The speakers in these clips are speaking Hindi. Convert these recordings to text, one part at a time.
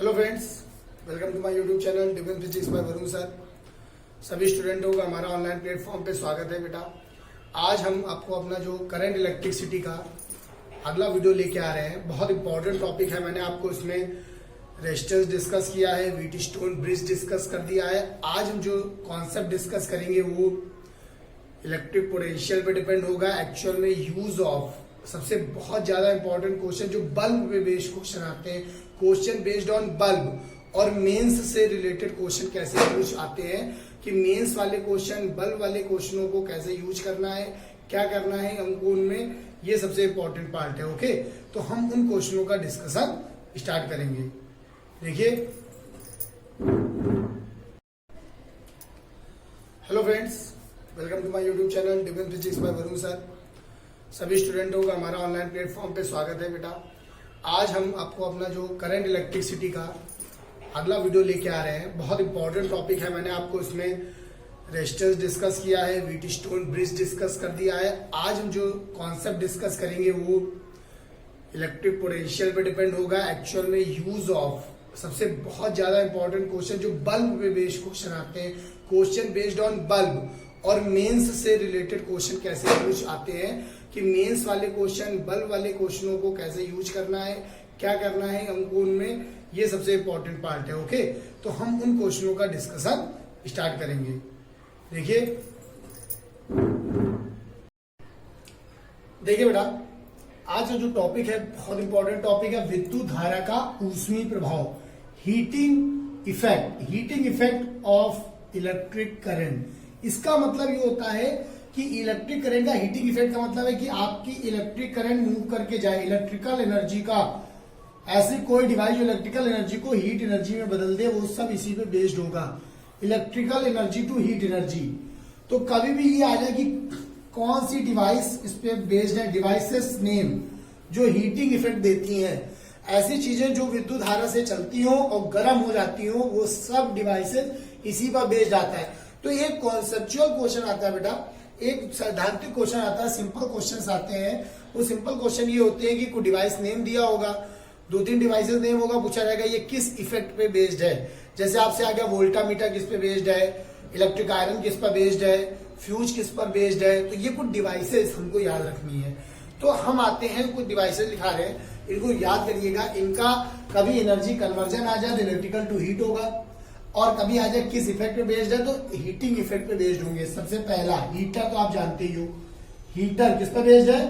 Hello friends, welcome to my YouTube channel defence physics by Varun sir. सभी स्टूडेंटों का हमारा ऑनलाइन प्लेटफॉर्म पे स्वागत है। बेटा, आज हम आपको अपना जो करंट इलेक्ट्रिसिटी का अगला वीडियो लेके आ रहे हैं। बहुत इंपॉर्टेंट टॉपिक है। मैंने आपको इसमें रेजिस्टेंस डिस्कस किया है, व्हीटस्टोन ब्रिज डिस्कस कर दिया है। आज हम जो कॉन्सेप्ट डिस्कस करेंगे वो इलेक्ट्रिक पोटेंशियल पे डिपेंड होगा। एक्चुअल में यूज ऑफ सबसे बहुत ज्यादा इंपॉर्टेंट क्वेश्चन जो बल्ब पे बेस्ड क्वेश्चन आते हैं, क्वेश्चन बेस्ड ऑन बल्ब और मेंस से रिलेटेड क्वेश्चन कैसे यूज आते हैं कि मेंस वाले क्वेश्चन बल्ब वाले क्वेश्चनों को कैसे यूज करना है, क्या करना है हमको उनमें, ये सबसे इंपॉर्टेंट पार्ट है। ओके, तो हम उन क्वेश्चनों का डिस्कशन स्टार्ट करेंगे। देखिए, hello friends, welcome to my YouTube channel defence physics by Varun sir. सभी स्टूडेंटों का हमारा ऑनलाइन प्लेटफॉर्म पे स्वागत है। बेटा, आज हम आपको अपना जो करंट इलेक्ट्रिसिटी का अगला वीडियो लेके आ रहे हैं। बहुत इंपॉर्टेंट टॉपिक है। मैंने आपको इसमें रेजिस्टेंस डिस्कस किया है, व्हीटस्टोन ब्रिज डिस्कस कर दिया है। आज हम जो कॉन्सेप्ट डिस्कस करेंगे वो इलेक्ट्रिक पोटेंशियल पे डिपेंड होगा। एक्चुअल में यूज ऑफ सबसे बहुत ज्यादा इंपॉर्टेंट क्वेश्चन जो बल्ब पे बेस्ड क्वेश्चन आते हैं, क्वेश्चन बेस्ड ऑन बल्ब और मेंस से रिलेटेड क्वेश्चन कैसे यूज आते हैं कि मेंस वाले क्वेश्चन बल्ब वाले क्वेश्चनों को कैसे यूज करना है, क्या करना है हमको उनमें, ये सबसे इंपॉर्टेंट पार्ट है। ओके, तो हम उन क्वेश्चनों का डिस्कशन स्टार्ट करेंगे। देखिए बेटा, आज का जो टॉपिक है बहुत इंपॉर्टेंट टॉपिक है, विद्युत धारा का ऊष्मीय प्रभाव, heating effect of electric current. इसका मतलब ये होता है कि इलेक्ट्रिक करंट का हीटिंग इफेक्ट का मतलब है कि आपकी इलेक्ट्रिक करंट मूव करके जाए, इलेक्ट्रिकल एनर्जी का ऐसी कोई डिवाइस जो इलेक्ट्रिकल एनर्जी को हीट एनर्जी में बदल दे, वो सब इसी पे बेस्ड होगा, electrical energy to heat energy. तो कभी भी ये आ जाए कि कौन सी डिवाइस इस पे बेस्ड है, डिवाइसेस नेम जो हीटिंग इफेक्ट देती हैं, ऐसी चीजें जो विद्युत धारा से चलती हो और गर्म हो जाती हो, वो सब डिवाइसेस इसी पर बेस्ड आता है। तो एक कॉन्सेप्चुअल क्वेश्चन आता है बेटा, एक सैद्धांतिक क्वेश्चन आता है, सिंपल क्वेश्चंस आते हैं। वो सिंपल क्वेश्चन ये होते हैं कि कोई डिवाइस नेम दिया होगा, 2-3 डिवाइसेस नेम होगा, पूछा जाएगा ये किस इफेक्ट पे बेस्ड है। जैसे आपसे आ गया वोल्टामीटर किस पे बेस्ड है, इलेक्ट्रिक आयरन किस पर बेस्ड है, फ्यूज किस पर बेस्ड है। तो ये कुछ डिवाइसेस हमको याद रखनी है। तो हम आते हैं, कुछ डिवाइसेस लिखा रहे हैं, इनको याद करिएगा। इनका कभी एनर्जी कन्वर्जन आ जाए तो इलेक्ट्रिकल टू हीट होगा, और कभी आ जाए किस इफेक्ट पे बेस्ड है तो हीटिंग इफेक्ट पे बेस्ड होंगे। सबसे पहला हीटर, तो आप जानते ही हो हीटर किस पे बेस्ड है,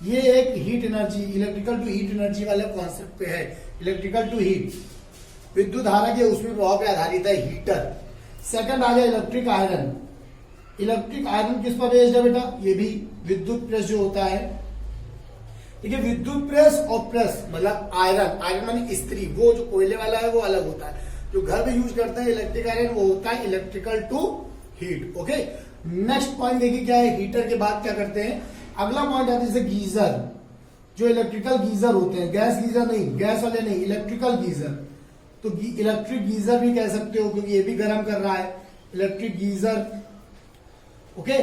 ये एक heat energy, electrical to heat energy वाले कॉन्सेप्ट पे है, इलेक्ट्रिकल टू हीट, विद्युत धारा के उसमें प्रभाव पे आधारित है हीटर। सेकंड आ गया इलेक्ट्रिक आयरन। इलेक्ट्रिक आयरन किस पर बेस्ड है बेटा, ये भी विद्युत प्रेस जो होता है, ठीक है। विद्युत प्रेस और प्रेस मतलब आयरन मानी स्त्री, वो जो कोयले वाला है वो अलग होता है, जो घर में यूज करते हैं इलेक्ट्रिक आयरन वो होता है electrical to heat. Okay, next point देखिए क्या है, हीटर के बाद क्या करते हैं, अगला पॉइंट आता है जैसे गीजर, जो इलेक्ट्रिकल गीजर होते हैं, गैस गीजर नहीं, गैस वाले नहीं, इलेक्ट्रिकल गीजर। तो इलेक्ट्रिक गीजर भी कह सकते हो क्योंकि ये भी गर्म कर रहा है, इलेक्ट्रिक गीजर। ओके,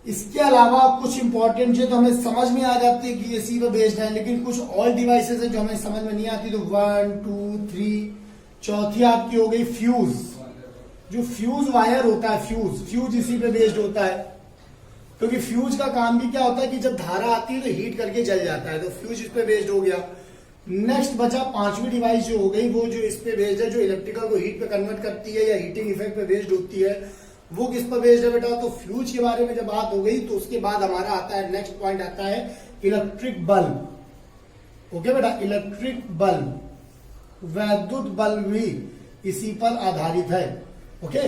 इसके अलावा कुछ इंपॉर्टेंट जो तो हमें समझ में आ जाती है कि ये इसी पर बेस्ड है, लेकिन कुछ और डिवाइसेस है जो हमें समझ में नहीं आती। तो 1 2 3, चौथी आपकी हो गई फ्यूज। जो फ्यूज वायर होता है, फ्यूज इसी पे बेस्ड होता है, क्योंकि फ्यूज का काम भी क्या होता है कि जब धारा आती है तो हीट करके जल जाता है, तो फ्यूज इस पे बेस्ड हो गया। नेक्स्ट बचा पांचवी डिवाइस जो हो गई, वो जो इस पे बेस्ड है, जो इलेक्ट्रिकल को हीट पे कन्वर्ट करती है या हीटिंग इफेक्ट पे बेस्ड होती है, वो किस पर बेस्ड है बेटा। तो फ्यूज के बारे में जब बात हो गई तो उसके बाद हमारा आता है नेक्स्ट पॉइंट आता है इलेक्ट्रिक बल्ब। ओके बेटा, इलेक्ट्रिक बल्ब, वैद्युत बल्ब भी इसी पर आधारित है। ओके,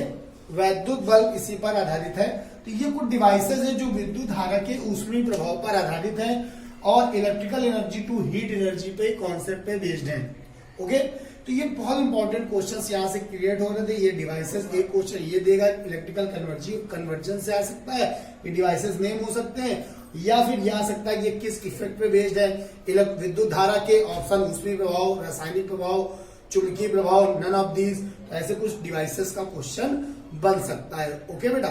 वैद्युत बल्ब इसी पर आधारित है। तो ये कुछ डिवाइसेस है जो विद्युत धारा के ऊष्मीय प्रभाव पर आधारित है और electrical energy to heat energy पे कॉन्सेप्ट पे बेस्ड है। ओके, तो ये बहुत इंपॉर्टेंट क्वेश्चंस यहाँ से क्रिएट हो रहे थे। ये डिवाइसेस, एक क्वेश्चन ये देगा इलेक्ट्रिकल कन्वर्जन से आ सकता है, ये डिवाइसेस नेम हो सकते हैं, या फिर यह आ सकता है कि ये किस इफेक्ट पे बेस्ड है, विद्युत धारा के ऑप्शन ऊष्मीय प्रभाव, रासायनिक प्रभाव, चुंबकीय प्रभाव, नन ऑफ दीज, ऐसे कुछ डिवाइसेस का क्वेश्चन बन सकता है। ओके बेटा,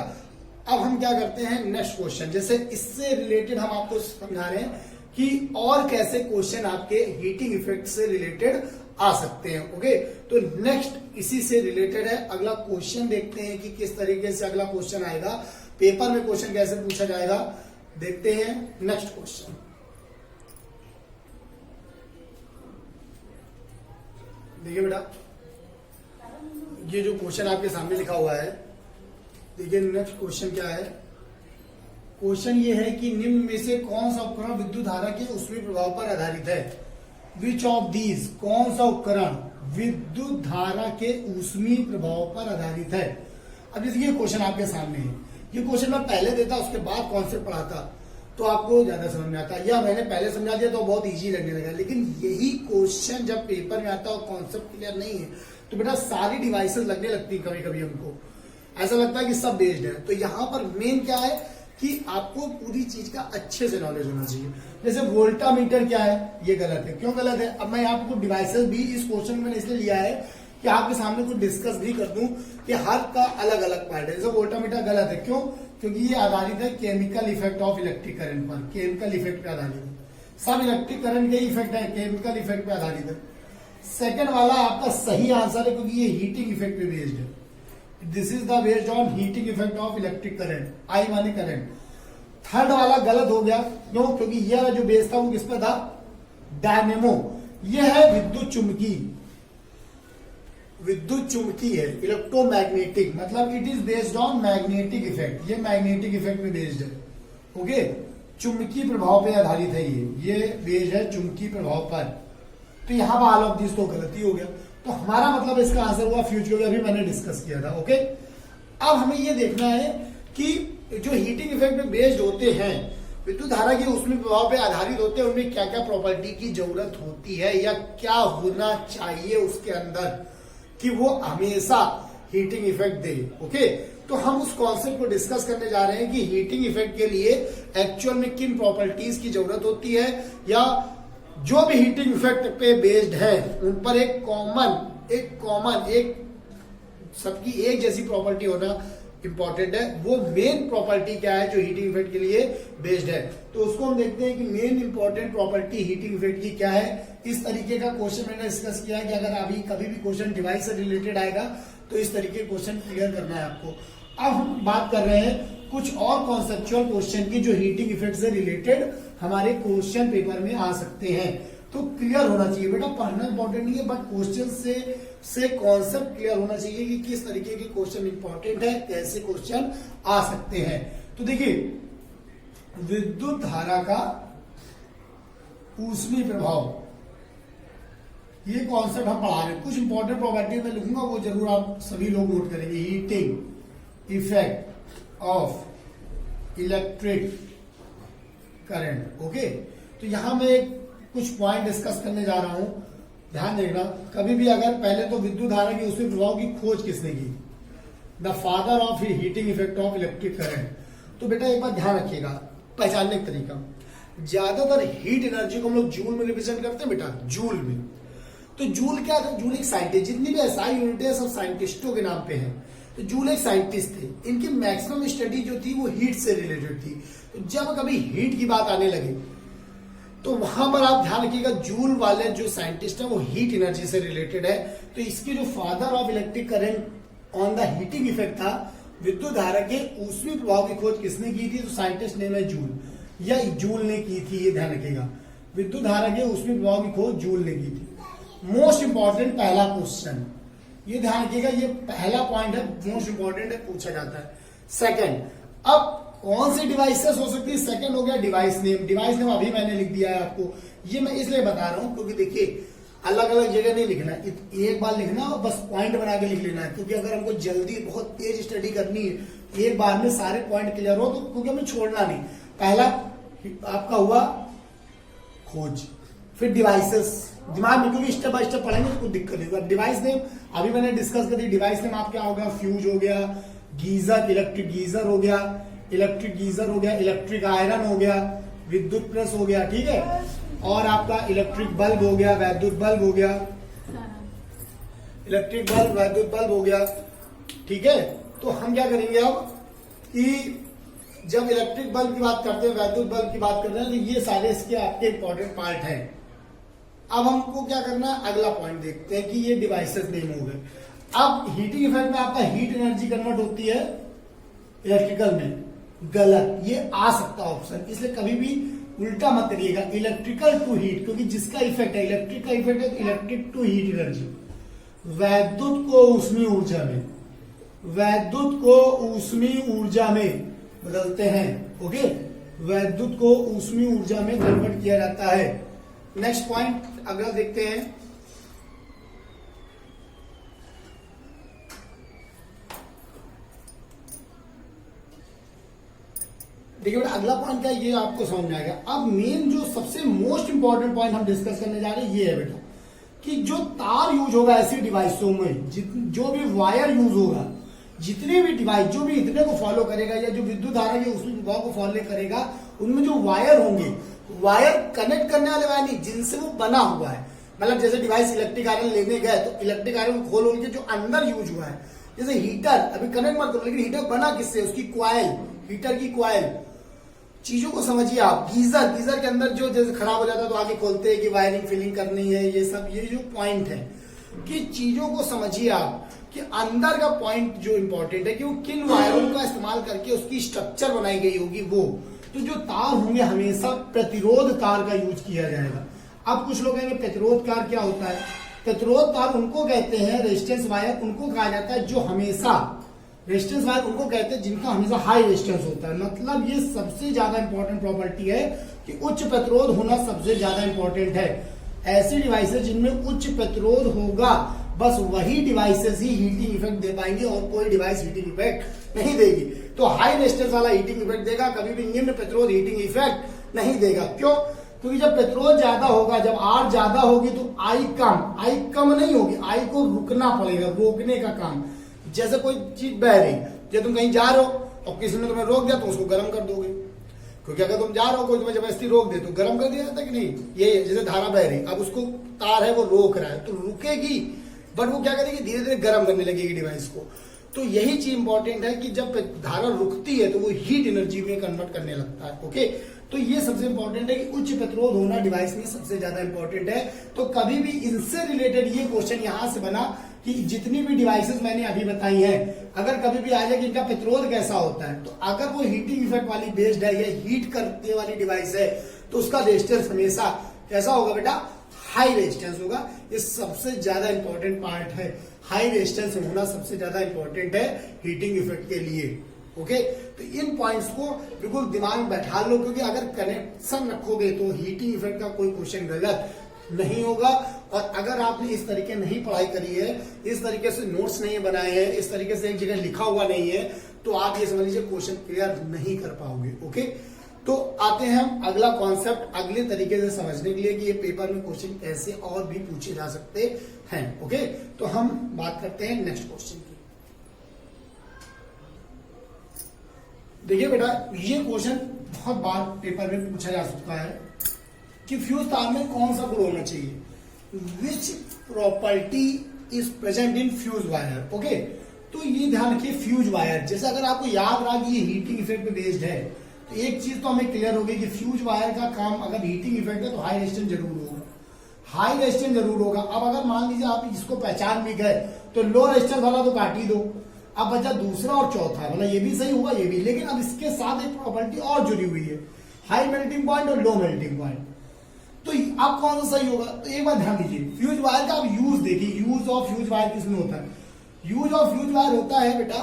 अब हम क्या करते हैं नेक्स्ट क्वेश्चन, जैसे इससे रिलेटेड हम आपको समझा रहे हैं कि और कैसे क्वेश्चन आपके हीटिंग इफेक्ट से रिलेटेड आ सकते हैं। ओके, तो नेक्स्ट इसी से रिलेटेड है, अगला क्वेश्चन देखते हैं कि किस तरीके से अगला क्वेश्चन आएगा, पेपर में क्वेश्चन कैसे पूछा जाएगा, देखते हैं नेक्स्ट क्वेश्चन। देखिए बेटा, ये जो क्वेश्चन आपके सामने लिखा हुआ है, देखिए नेक्स्ट क्वेश्चन क्या है। क्वेश्चन ये है कि निम्न में से कौन सा उपकरण विद्युत धारा के ऊष्मीय प्रभाव पर आधारित है। विच ऑफ दीज, कौन सा उपकरण विद्युत धारा के ऊष्मीय प्रभाव पर आधारित है। अब ये क्वेश्चन आपके सामने है, ये क्वेश्चन मैं पहले देता उसके बाद कॉन्सेप्ट पढ़ाता तो आपको ज्यादा समझ में आता, या मैंने पहले समझा दिया तो बहुत इजी लगने लगा। लेकिन यही क्वेश्चन जब पेपर में आता है और कॉन्सेप्ट क्लियर नहीं है तो बेटा सारी डिवाइसेस लगने लगती है, कभी कभी हमको ऐसा लगता है कि सब बेस्ड है। तो यहाँ पर मेन क्या है कि आपको पूरी चीज का अच्छे से नॉलेज होना चाहिए। जैसे वोल्टामीटर क्या है, ये गलत है। क्यों गलत है? अब मैं आपको डिवाइसेस भी इस क्वेश्चन में इसलिए लिया है कि आपके सामने कुछ डिस्कस भी कर दूं कि हर का अलग अलग पार्ट है। जैसे वोल्टामीटर गलत है, क्यों? क्योंकि ये आधारित है chemical effect of electric current पर, केमिकल इफेक्ट पे आधारित है। सब इलेक्ट्रिक करंट के इफेक्ट है, केमिकल इफेक्ट पे आधारित है। सेकंड वाला आपका सही आंसर है क्योंकि ये हीटिंग इफेक्ट पे बेस्ड है। This is the based on heating effect of electric current, I माने करंट। थर्ड वाला गलत हो गया, क्यों? क्योंकि यह जो बेस था वो किस पे था? डायनेमो। यह है विद्युत चुंबकी, विद्युत चुंबकी है, इलेक्ट्रोमैग्नेटिक, मतलब it is based on magnetic effect, ये मैग्नेटिक इफेक्ट पे बेस्ड है। ओके, चुंबकीय प्रभाव पे आधारित है, ये बेस्ड है चुंबकीय प्रभाव पर। तो यहां पर ऑल ऑफ दिस तो गलती हो गया। तो हमारा मतलब इसका आंसर हुआ फ्यूज, जो अभी मैंने डिस्कस किया था। ओके, अब हमें ये देखना है कि जो हीटिंग इफेक्ट में बेस्ड होते हैं, विद्युत धारा के ऊष्मीय प्रभाव पे आधारित होते हैं, उनमें क्या क्या प्रॉपर्टी की जरूरत होती है या क्या होना चाहिए उसके अंदर कि वो हमेशा हीटिंग इफेक्ट दे। ओके, तो हम उस कॉन्सेप्ट को डिस्कस करने जा रहे हैं कि हीटिंग इफेक्ट के लिए एक्चुअल में किन प्रॉपर्टीज की जरूरत होती है, या जो भी हीटिंग इफेक्ट पे बेस्ड है उन पर एक सबकी एक जैसी प्रॉपर्टी होना इंपॉर्टेंट है। वो मेन प्रॉपर्टी क्या है जो हीटिंग इफेक्ट के लिए बेस्ड है, तो उसको हम देखते हैं कि main important property heating effect की क्या है। इस तरीके का क्वेश्चन मैंने डिस्कस किया है कि अगर अभी कभी भी क्वेश्चन डिवाइस से रिलेटेड आएगा तो इस तरीके के क्वेश्चन क्लियर करना है आपको। अब हम बात कर रहे हैं कुछ और कॉन्सेप्चुअल क्वेश्चन की जो हीटिंग इफेक्ट से रिलेटेड हमारे क्वेश्चन पेपर में आ सकते हैं। तो क्लियर होना चाहिए बेटा, पढ़ना इंपॉर्टेंट नहीं है, बट क्वेश्चन से कॉन्सेप्ट क्लियर होना चाहिए कि किस तरीके के क्वेश्चन इंपॉर्टेंट है, कैसे क्वेश्चन आ सकते हैं। तो देखिए, विद्युत धारा का ऊष्मीय प्रभाव, ये कॉन्सेप्ट हम पढ़ा रहे हैं। कुछ इंपॉर्टेंट प्रॉपर्टी मैं लिखूंगा, वो जरूर आप सभी लोग नोट करेंगे। Heating effect of electric current. Okay, तो यहां मैं कुछ पॉइंट डिस्कस करने जा रहा हूं, ध्यान देना। कभी भी अगर पहले तो विद्युत धारा की ऊष्मीय प्रभाव की खोज किसने की? The father of heating effect of electric current. तो बेटा एक बात ध्यान रखिएगा, पहचानने का तरीका, ज्यादातर हीट एनर्जी को हम लोग जूल में रिप्रेजेंट करते हैं बेटा, जूल में। तो जूल क्या था? जूल एक साइंटिस्ट, जितनी भी एसआई यूनिट है सब साइंटिस्टों के नाम पे है। तो जूल एक साइंटिस्ट थे, इनकी मैक्सिमम स्टडी जो थी वो हीट से रिलेटेड थी। तो जब कभी हीट की बात आने लगी तो वहां पर आप ध्यान रखिएगा, जूल वाले जो साइंटिस्ट है वो हीट एनर्जी से रिलेटेड है। तो इसके जो father of electric current on the heating effect था, विद्युत धारा के ऊष्मीय प्रभाव की खोज किसने की थी? तो साइंटिस्ट नेम है जूल, या जूल ने की थी, ये ध्यान रखिएगा। विद्युत धारा के ऊष्मीय प्रभाव की खोज जूल ने की थी। मोस्ट इंपॉर्टेंट पहला क्वेश्चन, ये ध्यान रखिएगा, ये पहला पॉइंट है, मोस्ट इंपॉर्टेंट है, पूछा जाता है। सेकंड, अब कौन सी डिवाइसेस हो सकती है? सेकंड हो गया डिवाइस नेम। डिवाइस नेम अभी मैंने लिख दिया है आपको, ये मैं इसलिए बता रहा हूं क्योंकि देखिए अलग अलग जगह नहीं लिखना है, एक बार लिखना और बस पॉइंट बना के लिख लेना है। क्योंकि अगर हमको जल्दी बहुत तेज स्टडी करनी है, एक बार में सारे पॉइंट क्लियर हो, तो क्योंकि हमें छोड़ना नहीं। पहला आपका हुआ खोज, फिर डिवाइसेस, दिमाग में क्योंकि स्टेप बाय स्टेप पढ़ेंगे तो कुछ दिक्कत नहीं होगा। डिवाइस नेम अभी मैंने डिस्कस कर दी, डिवाइस नेम आप क्या होगा? फ्यूज हो गया, गीजर, इलेक्ट्रिक गीजर हो गया, इलेक्ट्रिक गीजर हो गया, इलेक्ट्रिक आयरन हो गया, विद्युत प्रेस हो गया, ठीक है, और आपका इलेक्ट्रिक बल्ब हो गया, वैद्युत बल्ब हो गया, इलेक्ट्रिक बल्ब, वैद्युत बल्ब हो गया, ठीक है। तो हम क्या करेंगे अब कि जब इलेक्ट्रिक बल्ब की बात करते हैं, वैद्युत बल्ब की बात करते हैं, तो ये सारे इसके आपके इंपॉर्टेंट पार्ट हैं। अब हमको क्या करना है, अगला पॉइंट देखते हैं कि ये डिवाइसेस नेम हो गए। अब हीटिंग इफेक्ट में आपका हीट एनर्जी कन्वर्ट होती है इलेक्ट्रिकल में, गलत, ये आ सकता ऑप्शन, इसलिए कभी भी उल्टा मत करिएगा, इलेक्ट्रिकल टू हीट, क्योंकि जिसका इफेक्ट है इलेक्ट्रिक का इफेक्ट है, इलेक्ट्रिक टू हीट एनर्जी। वैद्युत को ऊष्मीय ऊर्जा में, वैद्युत को ऊष्मीय ऊर्जा में बदलते हैं। ओके, वैद्युत को ऊष्मीय ऊर्जा में कन्वर्ट किया जाता है। नेक्स्ट पॉइंट अगला देखते हैं। देखिए बेटा अगला पॉइंट क्या है, ये आपको समझ में आएगा। अब मेन जो सबसे मोस्ट इंपॉर्टेंट पॉइंट हम डिस्कस करने जा रहे हैं ये है बेटा कि जो तार यूज होगा ऐसी डिवाइसों में, जो भी वायर यूज होगा, जितने भी डिवाइस जो भी इतने को फॉलो करेगा या जो विद्युत धारा के उसी विभाग को फॉलो करेगा, उनमें जो वायर होंगे, वायर कनेक्ट करने वाले वायर नहीं, जिनसे वो बना हुआ है। मतलब जैसे डिवाइस इलेक्ट्रिक आयरन लेने गए तो इलेक्ट्रिक आयरन को खोल के जो अंदर यूज हुआ है, जैसे हीटर अभी कनेक्ट मत करो, लेकिन हीटर बना किससे, उसकी क्वाइल, हीटर की क्वाइल, चीजों को समझिए आप। गीजर के अंदर जो जैसे खराब हो जाता है तो आगे खोलते हैं कि वायरिंग फिलिंग करनी है, ये सब, ये जो पॉइंट है कि चीजों को समझिए आप कि अंदर का पॉइंट जो इंपॉर्टेंट है कि वो किन वायरों का इस्तेमाल करके उसकी स्ट्रक्चर बनाई गई होगी वो। तो जो तार होंगे हमेशा प्रतिरोध तार का यूज किया जाएगा। अब कुछ लोग कहेंगे प्रतिरोध तार क्या होता है, प्रतिरोध तार उनको कहते हैं, रेजिस्टेंस वायर उनको कहा जाता है जो हमेशा, रेजिस्टेंस वायर उनको कहते हैं जिनका हमेशा हाई रेजिस्टेंस होता है। मतलब ये सबसे ज्यादा इंपॉर्टेंट प्रॉपर्टी है कि उच्च प्रतिरोध होना सबसे ज्यादा इंपॉर्टेंट है। ऐसी डिवाइसेस जिनमें उच्च प्रतिरोध होगा, बस वही डिवाइसेस ही हीटिंग इफेक्ट दे पाएंगे और कोई डिवाइस हीटिंग इफेक्ट नहीं देगी। तो हाई रेजिस्टेंस वाला हीटिंग इफेक्ट देगा, कभी भी निम्न प्रतिरोध हीटिंग इफेक्ट नहीं देगा। क्यों? क्योंकि जब प्रतिरोध ज्यादा होगा, जब आर ज्यादा होगी तो आई कम नहीं होगी, आई को रुकना पड़ेगा, रोकने का काम। जैसे कोई चीज बह रही, जब तुम कहीं जा रहे हो और किसी ने तुम्हें रोक दिया तो उसको गर्म कर दोगे, क्योंकि अगर तुम जा रहे हो कोई तुम्हें जबरदस्ती रोक दे तो गर्म कर दिया जाता कि नहीं। ये जैसे धारा बह रही, अब उसको तार है वो रोक रहा है तो रुकेगी, बट वो क्या करेगी, धीरे धीरे गर्म करने लगेगी डिवाइस को। तो यही चीज इंपॉर्टेंट है कि जब धारा रुकती है तो वो हीट एनर्जी में कन्वर्ट करने लगता है। ओके, तो ये सबसे इंपॉर्टेंट है कि उच्च प्रतिरोध होना डिवाइस में सबसे ज्यादा इंपॉर्टेंट है। तो कभी भी इनसे रिलेटेड ये क्वेश्चन यहां से बना कि जितनी भी डिवाइसेस मैंने अभी बताई हैं, अगर कभी भी आ जाए कि इनका प्रतिरोध कैसा होता है, तो अगर वो हीटिंग इफेक्ट वाली बेस्ड है या हीट करने वाली डिवाइस है तो उसका रेजिस्टेंस हमेशा कैसा होगा बेटा, हाई रेजिस्टेंस होगा। ये सबसे ज्यादा इंपॉर्टेंट पार्ट है, हाई रेजिस्टेंस होना सबसे ज्यादा इंपॉर्टेंट है हीटिंग इफेक्ट के लिए। ओके, तो इन पॉइंट्स को बिल्कुल दिमाग में बैठा लो, क्योंकि अगर कनेक्शन रखोगे तो हीटिंग इफेक्ट का कोई क्वेश्चन गलत नहीं होगा। और अगर आपने इस तरीके नहीं पढ़ाई करी है, इस तरीके से नोट्स नहीं बनाए हैं, इस तरीके से एक जगह लिखा हुआ नहीं है, तो आप ये समझ लीजिए क्वेश्चन क्लियर नहीं कर पाओगे। ओके, तो आते हैं हम अगला कॉन्सेप्ट अगले तरीके से समझने के लिए कि ये पेपर में क्वेश्चन कैसे और भी पूछे जा सकते हैं। ओके, तो हम बात करते हैं नेक्स्ट क्वेश्चन की। देखिए बेटा, ये क्वेश्चन बहुत बार पेपर में पूछा जा सकता है कि फ्यूज तार में कौन सा गुण होना चाहिए, which property is present in fuse wire. Okay, तो ये ध्यान रखिए, फ्यूज वायर जैसे अगर आपको याद रहा कि ये हीटिंग इफेक्ट पे बेस्ड है, तो एक चीज तो हमें क्लियर होगी कि फ्यूज वायर का काम अगर हीटिंग इफेक्ट है तो हाई रेजिस्टेंस जरूर होगा, हाई रेजिस्टेंस जरूर होगा। अब अगर मान लीजिए आप इसको पहचान भी गए तो लो रेजिस्टेंस वाला तो काट ही दो, अब बचा दूसरा और चौथा, मतलब ये भी सही होगा ये भी, लेकिन अब इसके साथ एक प्रॉपर्टी और जुड़ी हुई है, हाई मेल्टिंग पॉइंट और लो मेल्टिंग पॉइंट। तो अब कौन सा सही होगा, तो एक बार ध्यान दीजिए, फ्यूज वायर का आप यूज देखिए, यूज ऑफ फ्यूज वायर किसमें होता है, यूज ऑफ फ्यूज वायर होता है बेटा,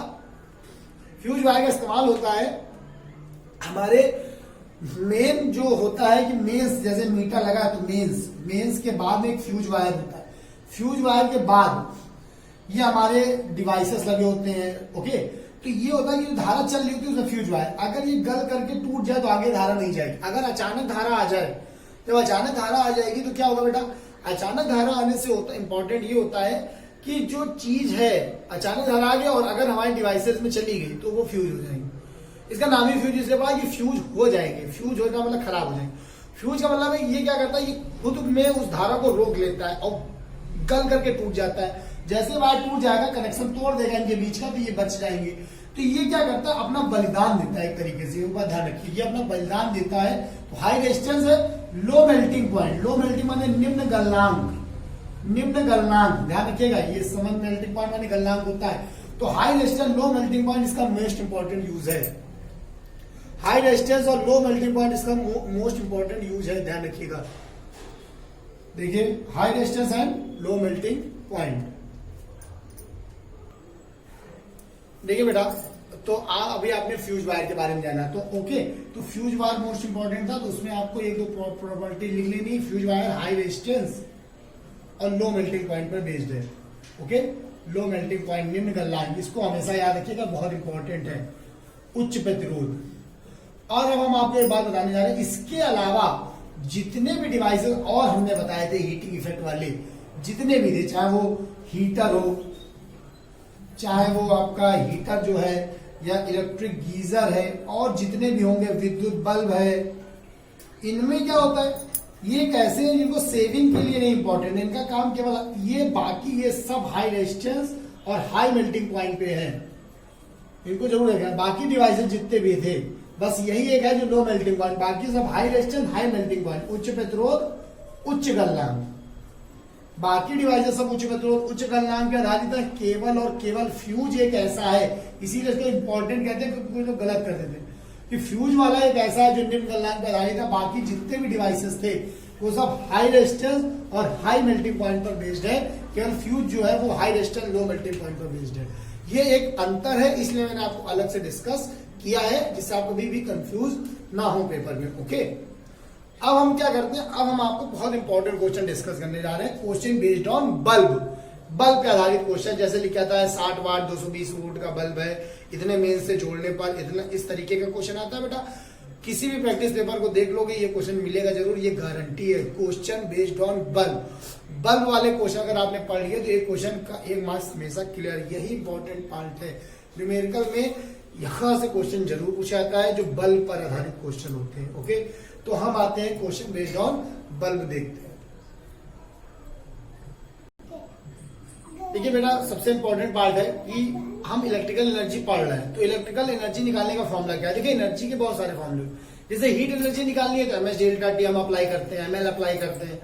फ्यूज वायर का इस्तेमाल होता है हमारे मेन जो होता है कि मेंस, जैसे मीटर लगा है तो मेंस के बाद एक फ्यूज वायर होता है, फ्यूज वायर के बाद ये हमारे डिवाइसेस लगे होते हैं। ओके, तो ये होता है कि धारा चल रही होती है उसमें फ्यूज वायर, अगर ये गल करके टूट जाए तो आगे धारा नहीं जाएगी। अगर अचानक धारा आ जाए, जब अचानक धारा आ जाएगी तो क्या होगा बेटा, अचानक धारा आने से होता इंपॉर्टेंट ये होता है कि जो चीज है अचानक धारा आ गया और अगर हमारे डिवाइसेस में चली गई तो वो फ्यूज हो जाएंगे। इसका नाम ही फ्यूज इसलिए पड़ा कि फ्यूज हो जाएंगे, फ्यूज होने का मतलब खराब हो जाएंगे। फ्यूज का मतलब है ये क्या करता है, ये खुद में उस धारा को रोक लेता है और गल करके टूट जाता है। जैसे वायर टूट जाएगा, कनेक्शन तोड़ देगा इनके बीच का, तो ये बच जाएंगे। तो ये क्या करता है, अपना बलिदान देता है एक तरीके से, ऊपर ध्यान रखिए, ये अपना बलिदान देता है। तो हाई रेजिस्टेंस है, low melting point, low melting माने निम्न गलनांक, निम्न गलनांक, ध्यान रखिएगा, ये समन मेल्टिंग पॉइंट माने गलनांक होता है। तो high resistance low melting point इसका मोस्ट इंपॉर्टेंट यूज है। हाई रेजिस्टेंस और लो मेल्टिंग पॉइंट इसका मोस्ट इंपॉर्टेंट यूज है, ध्यान रखिएगा। देखिए high resistance and low melting point. देखिए बेटा, तो अभी आपने फ्यूज वायर के बारे में जाना, तो ओके, तो फ्यूज वायर मोस्ट इंपॉर्टेंट था, तो उसमें आपको एक दो प्रॉपर्टी लिख लेनी। फ्यूज वायर हाई रेजिस्टेंस और लो मेल्टिंग पॉइंट पर बेस्ड है। ओके, लो मेल्टिंग पॉइंट, निम्न गलनांक, इसको हमेशा याद रखिएगा, बहुत इंपॉर्टेंट है। उच्च प्रतिरोध। और अब हम आपको एक बात बताने जा रहे हैं, इसके अलावा जितने भी डिवाइसेस और हमने बताए थे हीटिंग इफेक्ट वाले, जितने भी थे, चाहे वो हीटर हो, चाहे वो आपका हीटर जो है या इलेक्ट्रिक गीजर है, और जितने भी होंगे, विद्युत बल्ब है, इनमें क्या होता है, ये कैसे हैं जिनको सेविंग के लिए नहीं इंपॉर्टेंट है, इनका काम केवल ये, बाकी ये सब हाई रेजिस्टेंस और हाई मेल्टिंग पॉइंट पे है, इनको जरूर देखना। बाकी डिवाइसेस जितने भी थे, बस यही एक है जो लो मेल्टिंग पॉइंट, बाकी सब high resistance high melting point, उच्च प्रतिरोध उच्च गलनांक। बाकी डिवाइसेस सब उच्च प्रतिरोध उच्च गलनांक पे आधारित है। केवल और केवल फ्यूज एक ऐसा है, इसीलिए इसको इंपॉर्टेंट कहते हैं, क्योंकि लोग गलत कर देते हैं कि फ्यूज वाला एक ऐसा है जो निम्न गलनांक पे आधारित है। बाकी जितने भी डिवाइसेस थे वो सब हाई रेजिस्टेंस और हाई मेल्टिंग पॉइंट पर बेस्ड है। केवल फ्यूज जो है वो high resistance low melting point पर बेस्ड है। ये एक अंतर है, इसलिए मैंने आपको अलग से डिस्कस किया है, जिससे आप कभी भी कंफ्यूज ना हो पेपर में। ओके, अब हम क्या करते हैं, अब हम आपको बहुत इंपॉर्टेंट क्वेश्चन डिस्कस करने जा रहे हैं। Question based on bulb, bulb पे आधारित क्वेश्चन। जैसे लिखा था 60 वाट 220 वोल्ट का बल्ब है, इतने मेन से जोड़ने पर इतना, इस तरीके का क्वेश्चन आता है बेटा। किसी भी प्रैक्टिस पेपर को देख लोगे, ये क्वेश्चन मिलेगा जरूर, ये गारंटी है। Question based on bulb, bulb वाले क्वेश्चन अगर आपने पढ़ लिए तो एक क्वेश्चन का एक मार्क्स हमेशा क्लियर, यही इंपॉर्टेंट पार्ट है। न्यूमेरिकल में यहां से क्वेश्चन जरूर पूछा जाता है जो बल्ब पर आधारित क्वेश्चन होते हैं। ओके, तो हम आते हैं क्वेश्चन बेस्ड ऑन बल्ब देखते हैं। देखिए बेटा, सबसे इंपॉर्टेंट पार्ट है कि हम इलेक्ट्रिकल एनर्जी पढ़ रहे हैं, तो इलेक्ट्रिकल एनर्जी निकालने का फॉर्मूला क्या है। देखिए एनर्जी के बहुत सारे फॉर्मूले, जैसे हीट एनर्जी निकालनी है तो एमएस डेल्टा टी हम अप्लाई करते हैं, एमएल अप्लाई करते हैं।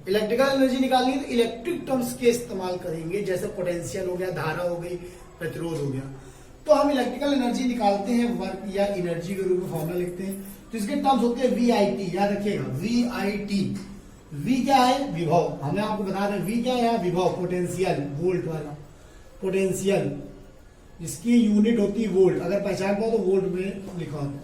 इलेक्ट्रिकल एनर्जी निकालनी है तो इलेक्ट्रिक टर्म्स के इस्तेमाल करेंगे, जैसे पोटेंशियल हो गया, धारा हो गई, प्रतिरोध हो गया। तो हम इलेक्ट्रिकल एनर्जी निकालते हैं वर्क या एनर्जी के रूप में फॉर्मूला लिखते हैं, तो इसके टर्म्स होते हैं VIT, याद रखिएगा VIT। V क्या है, विभव, हमने आपको बता रहे V क्या है, विभव, पोटेंशियल, वोल्ट वाला पोटेंशियल, जिसकी यूनिट होती है वोल्ट, अगर पहचान पाओ तो वोल्ट में लिखा होता है।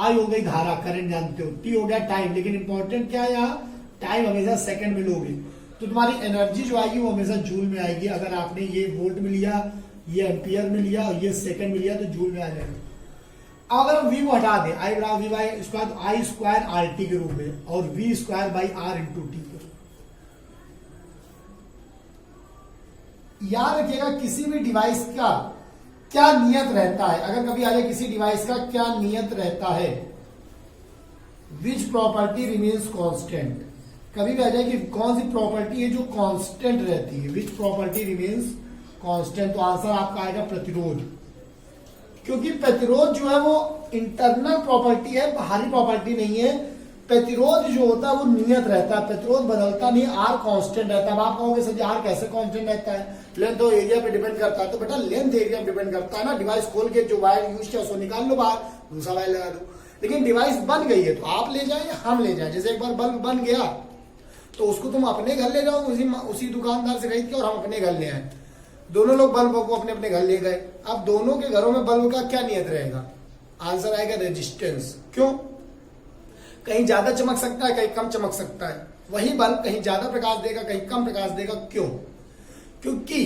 I हो गई धारा, करंट जानते हो, T हो गया टाइम, लेकिन इंपॉर्टेंट क्या है यहाँ, टाइम हमेशा सेकंड में लोगे तो तुम्हारी एनर्जी जो आएगी वो हमेशा जूल में आएगी। अगर आपने ये वोल्ट में लिया, ये एम्पियर में लिया और ये सेकंड में लिया तो जूल में आ जाएगा। अगर हम V को हटा दे, I बराबर V बाई स्क्वायर, तो I स्क्वायर RT के रूप में और V square by R into T के रूप में। याद रखिएगा किसी भी डिवाइस का क्या नियत रहता है, अगर कभी आ जाए किसी डिवाइस का क्या नियत रहता है, विच प्रॉपर्टी रिमेन्स कांस्टेंट, कभी भी आ जाए कि कौन सी प्रॉपर्टी है जो कांस्टेंट रहती है, विच प्रॉपर्टी रिमेन्स कांस्टेंट, तो आंसर आपका आएगा प्रतिरोध। क्योंकि प्रतिरोध जो है वो इंटरनल प्रॉपर्टी है, बाहरी प्रॉपर्टी नहीं है। प्रतिरोध जो होता है वो नियत रहता है, प्रतिरोध बदलता नहीं, आर कांस्टेंट रहता है। अब आप कहोगे सर आर कैसे कांस्टेंट रहता है, लेंथ और एरिया पे डिपेंड करता है, तो बेटा लेंथ एरिया पे डिपेंड करता है ना। डिवाइस खोल के जो वायर यूज किया उसको निकाल लो बाहर, दूसरा वायर लगा दो। लेकिन डिवाइस बन गई है तो आप ले जाए या हम ले जाए, जैसे एक बार बल्ब बन गया तो उसको तुम अपने घर ले जाओ, उसी दुकानदार से खरीद के, और हम अपने घर ले आए, दोनों लोग बल्ब को अपने अपने घर ले गए। अब दोनों के घरों में बल्ब का क्या नियत रहेगा, आंसर आएगा रेजिस्टेंस। क्यों, कहीं ज्यादा चमक सकता है, कहीं कम चमक सकता है। वही बल्ब कहीं ज्यादा प्रकाश देगा, कहीं कम प्रकाश देगा। क्यों, क्योंकि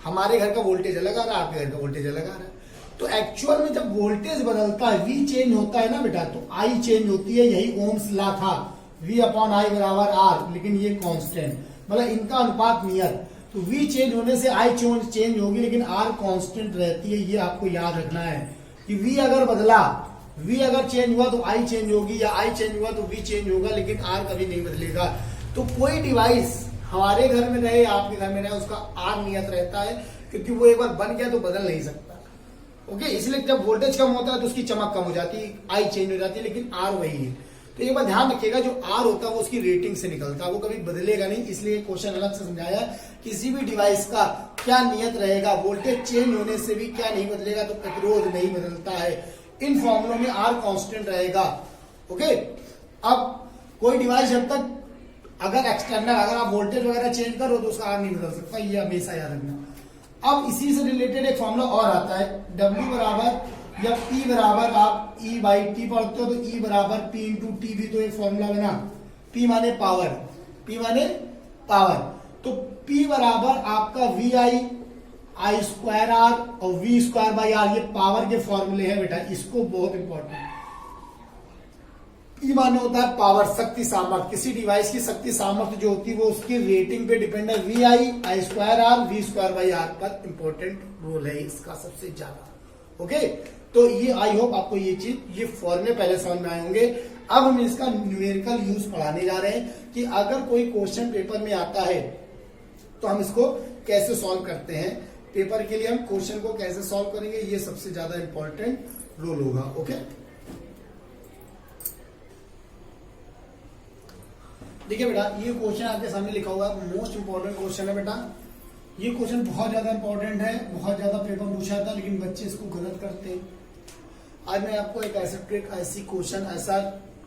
हमारे घर का वोल्टेज अलग आ रहा है, आपके घर का वोल्टेज अलग आ रहा है। तो एक्चुअल में जब वोल्टेज बदलता है, V चेंज होता है ना बेटा, तो I चेंज होती है। यही ओम्स लॉ था, V अपॉन I बराबर R, लेकिन ये कांस्टेंट, मतलब इनका अनुपात नियत। तो V चेंज होने से I चेंज होगी, लेकिन R कांस्टेंट रहती है। ये आपको याद रखना है कि V अगर बदला, V अगर चेंज हुआ तो I चेंज होगी, या I चेंज हुआ तो V चेंज होगा, लेकिन R कभी नहीं बदलेगा। तो कोई डिवाइस हमारे घर में रहे, आपके घर में रहे, उसका R नियत रहता है, क्योंकि वो एक बार बन गया तो बदल नहीं सकता। ओके, इसलिए जब वोल्टेज कम होता है तो उसकी चमक कम हो जाती है, आई चेंज हो जाती है, लेकिन आर वही है। तो एक बार ध्यान रखिएगा, जो आर होता है वो उसकी रेटिंग से निकलता है, वो कभी बदलेगा नहीं। इसलिए क्वेश्चन अलग से समझाया, किसी भी डिवाइस का क्या नियत रहेगा, वोल्टेज चेंज होने से भी क्या नहीं बदलेगा, तो प्रतिरोध नहीं बदलता है। इन फॉर्मूलों में आर कांस्टेंट रहेगा। ओके, अब कोई डिवाइस जब तक अगर एक्सटर्नल अगर आप वोल्टेज वगैरह चेंज करो तो उसका आर नहीं बदल सकता, ये हमेशा याद रखना। अब इसी से रिलेटेड एक फॉर्मूला और आता है, W बराबर या P बराबर, आप E बाई टी पढ़ते हो तो E बराबर P इंटू टी भी तो एक फॉर्मूला बना। P माने पावर, P माने पावर, तो P बराबर आपका VI I स्क्वायर R और V स्क्वायर बाई R, ये पावर के फॉर्मूले हैं बेटा, इसको बहुत इंपॉर्टेंट। P माने होता है पावर, शक्ति सामर्थ्य। किसी डिवाइस की शक्ति सामर्थ्य जो होती है वो उसकी रेटिंग पे डिपेंड है। VI I square R V square by R पर इंपॉर्टेंट रोल है इसका सबसे ज्यादा। ओके, तो ये आई होप आपको ये चीज, ये फॉर्मूले पहले समझ में आए होंगे। अब हम इसका न्यूमेरिकल यूज पढ़ाने जा रहे हैं कि अगर कोई क्वेश्चन पेपर में आता है तो हम इसको कैसे सॉल्व करते हैं। पेपर के लिए हम क्वेश्चन को कैसे सॉल्व करेंगे, ये सबसे ज्यादा इंपॉर्टेंट रोल होगा। ओके, देखिए बेटा, ये क्वेश्चन आपके सामने लिखा हुआ है, मोस्ट इंपॉर्टेंट क्वेश्चन है बेटा। ये क्वेश्चन बहुत ज्यादा इंपॉर्टेंट है, बहुत ज्यादा पेपर पूछा था, लेकिन बच्चे इसको गलत करते हैं। आज मैं आपको एक ऐसा ट्रिक, ऐसी क्वेश्चन, ऐसा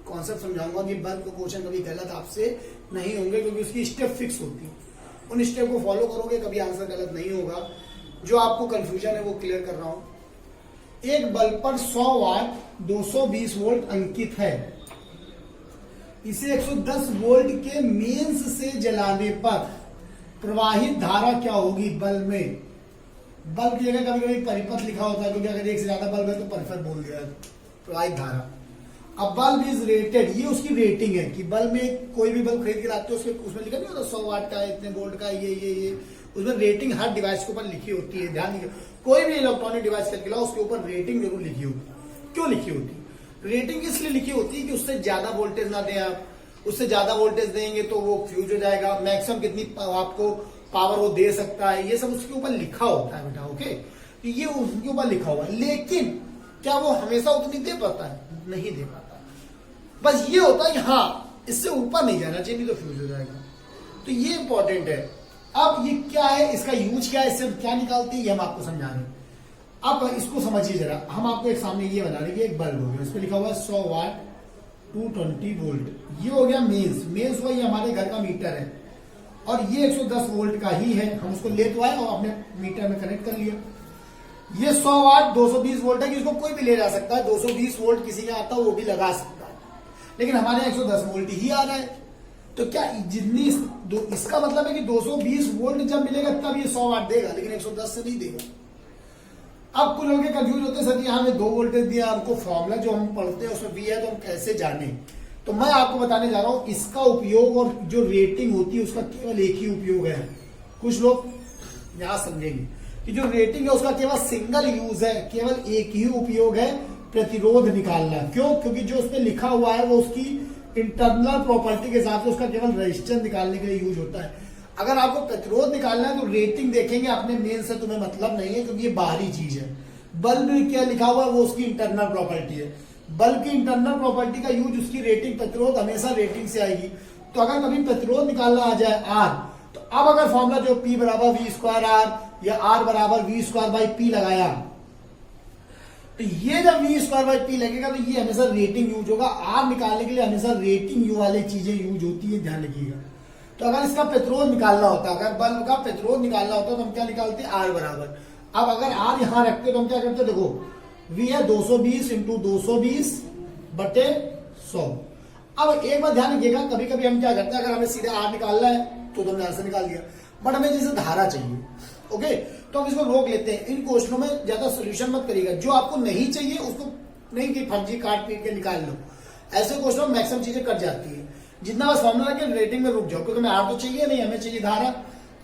कॉन्सेप्ट समझाऊंगा कि बल्क क्वेश्चन कभी गलत आपसे नहीं होंगे, क्योंकि उसकी स्टेप फिक्स होती है। उन स्टेप को फॉलो करोगे कभी आंसर गलत नहीं होगा। जो आपको कंफ्यूजन है वो क्लियर कर रहा हूं। एक बल्ब पर 100 वाट 220 वोल्ट अंकित है, इसे 110 वोल्ट के मेंस से जलाने पर प्रवाहित धारा क्या होगी बल्ब में। बल्ब की जगह कभी कभी परिपथ लिखा होता है, क्योंकि अगर एक से ज्यादा बल्ब है तो परिपथ बोल दिया, प्रवाहित धारा। अब बल्ब इज रेटेड, ये उसकी रेटिंग है कि बल्ब में कोई भी बल्ब खरीद के लाते हो उसमें लिखा नहीं होता 100 वाट का, इतने वोल्ट का, ये उसमें रेटिंग हर डिवाइस के ऊपर लिखी होती है। ध्यान दीजिए, कोई भी इलेक्ट्रॉनिक डिवाइस खरीद के लाओ उसके ऊपर रेटिंग जरूर लिखी होती। क्यों लिखी होती है? रेटिंग इसलिए लिखी होती है कि उससे ज्यादा वोल्टेज ना दें आप, उससे ज्यादा वोल्टेज देंगे तो वो फ्यूज हो जाएगा, मैक्सिमम कितनी आपको पावर वो दे सकता है, ये सब उसके ऊपर लिखा होता है बेटा। ओके, तो ये उसके ऊपर लिखा हुआ है, लेकिन क्या वो हमेशा उतनी दे पाता है? नहीं दे पाता। बस ये होता है कि हाँ इससे ऊपर नहीं जाना चाहिए, नहीं तो फ्यूज हो जाएगा। तो ये इंपॉर्टेंट है। अब ये क्या है, इसका यूज क्या है, इससे क्या निकालते हैं, ये हम आपको समझा रहे हैं। अब इसको समझिए जरा, हम आपको एक सामने ये बना रहे हैं, एक बल्ब हो गया, इस पर लिखा हुआ है 100 वाट 220 वोल्ट, ये हो गया मेंस हुआ, ये हमारे घर का मीटर है, और ये 110 वोल्ट का ही है। हम उसको ले तो आए और अपने मीटर में कनेक्ट कर लिया। ये 100 वाट 220 वोल्ट है कि इसको कोई भी ले जा सकता है, 220 वोल्ट किसी का आता है वो भी लगा सकता है, लेकिन हमारे 110 वोल्ट ही आ रहा है। तो क्या जितनी इसका मतलब है कि 220 वोल्ट जब मिलेगा तब ये 100 वाट देगा, लेकिन 110 से नहीं देगा। अब कुछ लोग कंफ्यूज होते हैं, सर यहाँ हमें 2 वोल्टेज दिया, हमको फॉर्मूला जो हम पढ़ते हैं उसमें भी है, तो हम कैसे जाने? तो मैं आपको बताने जा रहा हूं इसका उपयोग, और जो रेटिंग होती है उसका केवल एक ही उपयोग है। कुछ लोग यहां समझेंगे कि जो रेटिंग है उसका केवल सिंगल यूज है, केवल एक ही उपयोग है, प्रतिरोध निकालना। क्यों? क्योंकि जो उसमें लिखा हुआ है वो उसकी इंटरनल प्रॉपर्टी के हिसाब से उसका केवल रेजिस्टेंस निकालने के लिए यूज होता है। अगर आपको प्रतिरोध निकालना है तो रेटिंग देखेंगे, अपने मेन से तुम्हें मतलब नहीं है, क्योंकि ये बाहरी चीज है। बल्ब में क्या लिखा हुआ है वो उसकी इंटरनल प्रॉपर्टी है। बल्ब की इंटरनल प्रॉपर्टी का यूज, उसकी रेटिंग, प्रतिरोध हमेशा रेटिंग से आएगी। तो अगर कभी प्रतिरोध निकालना आ जाए आर, तो अब अगर फॉर्मूला जो P बराबर V स्क्वायर आर या R बराबर V स्क्वायर बाई P लगाया, तो ये जब V स्क्वायर बाई P लगेगा तो ये हमेशा रेटिंग यूज होगा। R निकालने के लिए हमेशा रेटिंग यू वाली चीजें यूज होती है, ध्यान रखिएगा। तो अगर इसका प्रतिरोध निकालना होता, अगर बल्ब का प्रतिरोध निकालना होता तो हम क्या निकालते? R बराबर। अब अगर R यहां रखते तो हम क्या करते? देखो V है 220 इंटू 220 बटे 100। अब एक बात ध्यान रखिएगा, कभी कभी हम क्या करते हैं, अगर हमें सीधे R निकालना है तो हमने आंसर निकाल दिया, बट हमें जैसे धारा चाहिए। ओके, तो हम इसको रोक लेते हैं। इन क्वेश्चनों में ज्यादा सोल्यूशन मत करिएगा, जो आपको नहीं चाहिए उसको नहीं कि फर्जी काट पीट के निकाल लो। ऐसे क्वेश्चनों में मैक्सिमम चीजें कट जाती है। जितना बस फॉर्मूला के रेटिंग में रुक जाओ, क्योंकि हमें आर तो चाहिए नहीं, हमें चाहिए धारा।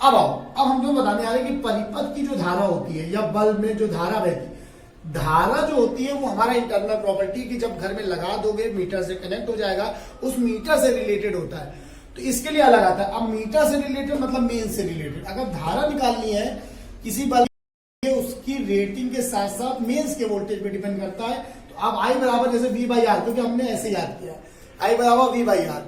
अब आओ, अब हम तुम्हें बताने आ रहे हैं कि परिपथ की जो धारा होती है या बल्ब में जो धारा बहती, धारा जो होती है वो हमारा इंटरनल प्रॉपर्टी की जब घर में लगा दोगे मीटर से कनेक्ट हो जाएगा, उस मीटर से रिलेटेड होता है, तो इसके लिए अलग आता है। अब मीटर से रिलेटेड मतलब मेन से रिलेटेड। अगर धारा निकालनी है किसी बल्ब की, उसकी रेटिंग के साथ साथ मेंस के वोल्टेज पे डिपेंड करता है। तो अब आई बराबर जैसे वी बाई आर, क्योंकि हमने ऐसे याद किया आई बराबर वी बाई आर।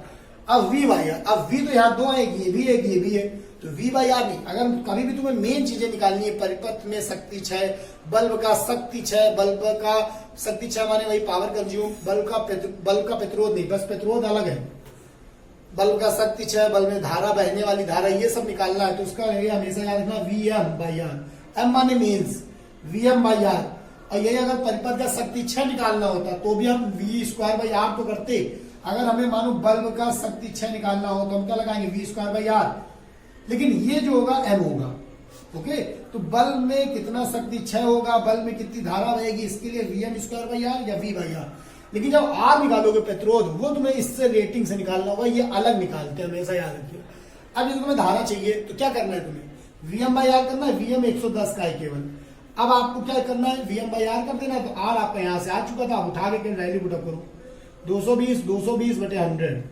अब वी बाई आर, अब वी तो यहाँ दो है, ये भी है ये भी है, तो वी बाई आर नहीं। अगर कभी भी तुम्हें मेन चीजें निकालनी है, परिपथ में शक्ति क्षय, बल्ब का शक्ति क्षय, बल्ब का शक्ति क्षय माने वही पावर कंज्यूम, बल्ब का प्रतिरोध नहीं, बस प्रतिरोध अलग है, बल्ब का शक्ति क्षय, बल्ब में धारा, बहने वाली धारा, ये सब निकालना है। तो उसका हमेशा याद रखना V M by R, M माने means V M by R. और यही अगर परिपथ का शक्ति क्षय निकालना होता तो भी हम वी स्क्वायर बाई आर तो करते। अगर हमें मानो बल्ब का शक्ति क्षय निकालना हो तो हम क्या लगाएंगे, वी स्क्वायर बाई आर, लेकिन ये जो होगा एम होगा। ओके, तो बल्ब में कितना शक्ति क्षय होगा, बल्ब में कितनी धारा बहेगी, इसके लिए V M square by R या वी बाई आर। लेकिन जब आर निकालोगे प्रतिरोध, वो तुम्हें इससे रेटिंग से निकालना होगा, ये अलग निकालते हैं, हमेशा याद रखिए। अब यदि तुम्हें धारा चाहिए तो क्या करना है, तुम्हें वी एम बाई आर करना है, वी एम 110 का है केवल। अब आपको क्या करना है, वी एम बाई आर कर देना है। तो आर आपका यहां से आ चुका था, आप उठा के वैल्यू पुटअप करो, 220 बटे 100,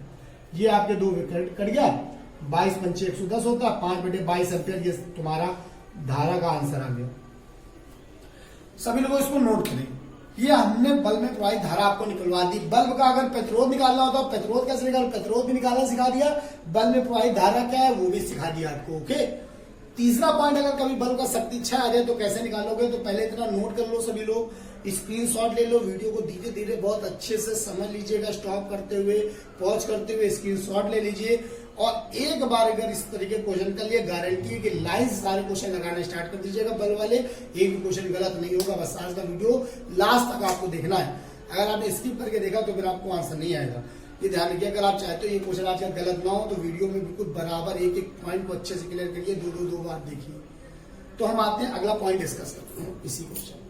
ये आपके दो कट गया, 22 पंचे 110 होता, 5 बटे 22 एम्पियर, ये तुम्हारा धारा का आंसर आ गया। सभी लोग इसको नोट करें, ये हमने बल्ब में प्रवाहित धारा आपको निकलवा दी। बल्ब का अगर प्रतिरोध निकालना होता है, प्रतिरोध कैसे निकालो, प्रतिरोध भी निकालना सिखा दिया, बल्ब में प्रवाहित धारा क्या है वो भी सिखा दिया आपको। ओके, तीसरा पॉइंट, अगर कभी बल्ब का शक्ति क्षय आ जाए तो कैसे निकालोगे, तो पहले इतना नोट कर लो सभी लोग, स्क्रीनशॉट ले लो, वीडियो को धीरे धीरे बहुत अच्छे से समझ लीजिएगा, स्टॉप करते हुए, पॉज करते हुए स्क्रीनशॉट ले लीजिए। और एक बार अगर इस तरीके क्वेश्चन कर लिए, गारंटी है कि लाइन से सारे क्वेश्चन लगाना स्टार्ट कर दीजिएगा बल्ब वाले, एक भी क्वेश्चन गलत नहीं होगा। बस आज का वीडियो लास्ट तक आपको देखना है, अगर आपने स्किप करके देखा तो फिर आपको आंसर नहीं आएगा। ये ध्यान रखिए, अगर आप चाहते हो ये क्वेश्चन आज गलत ना हो तो वीडियो में बिल्कुल बराबर एक एक पॉइंट को अच्छे से क्लियर करिए, दो बार देखिए। तो हम आते हैं अगला पॉइंट डिस्कस करते हैं इसी क्वेश्चन।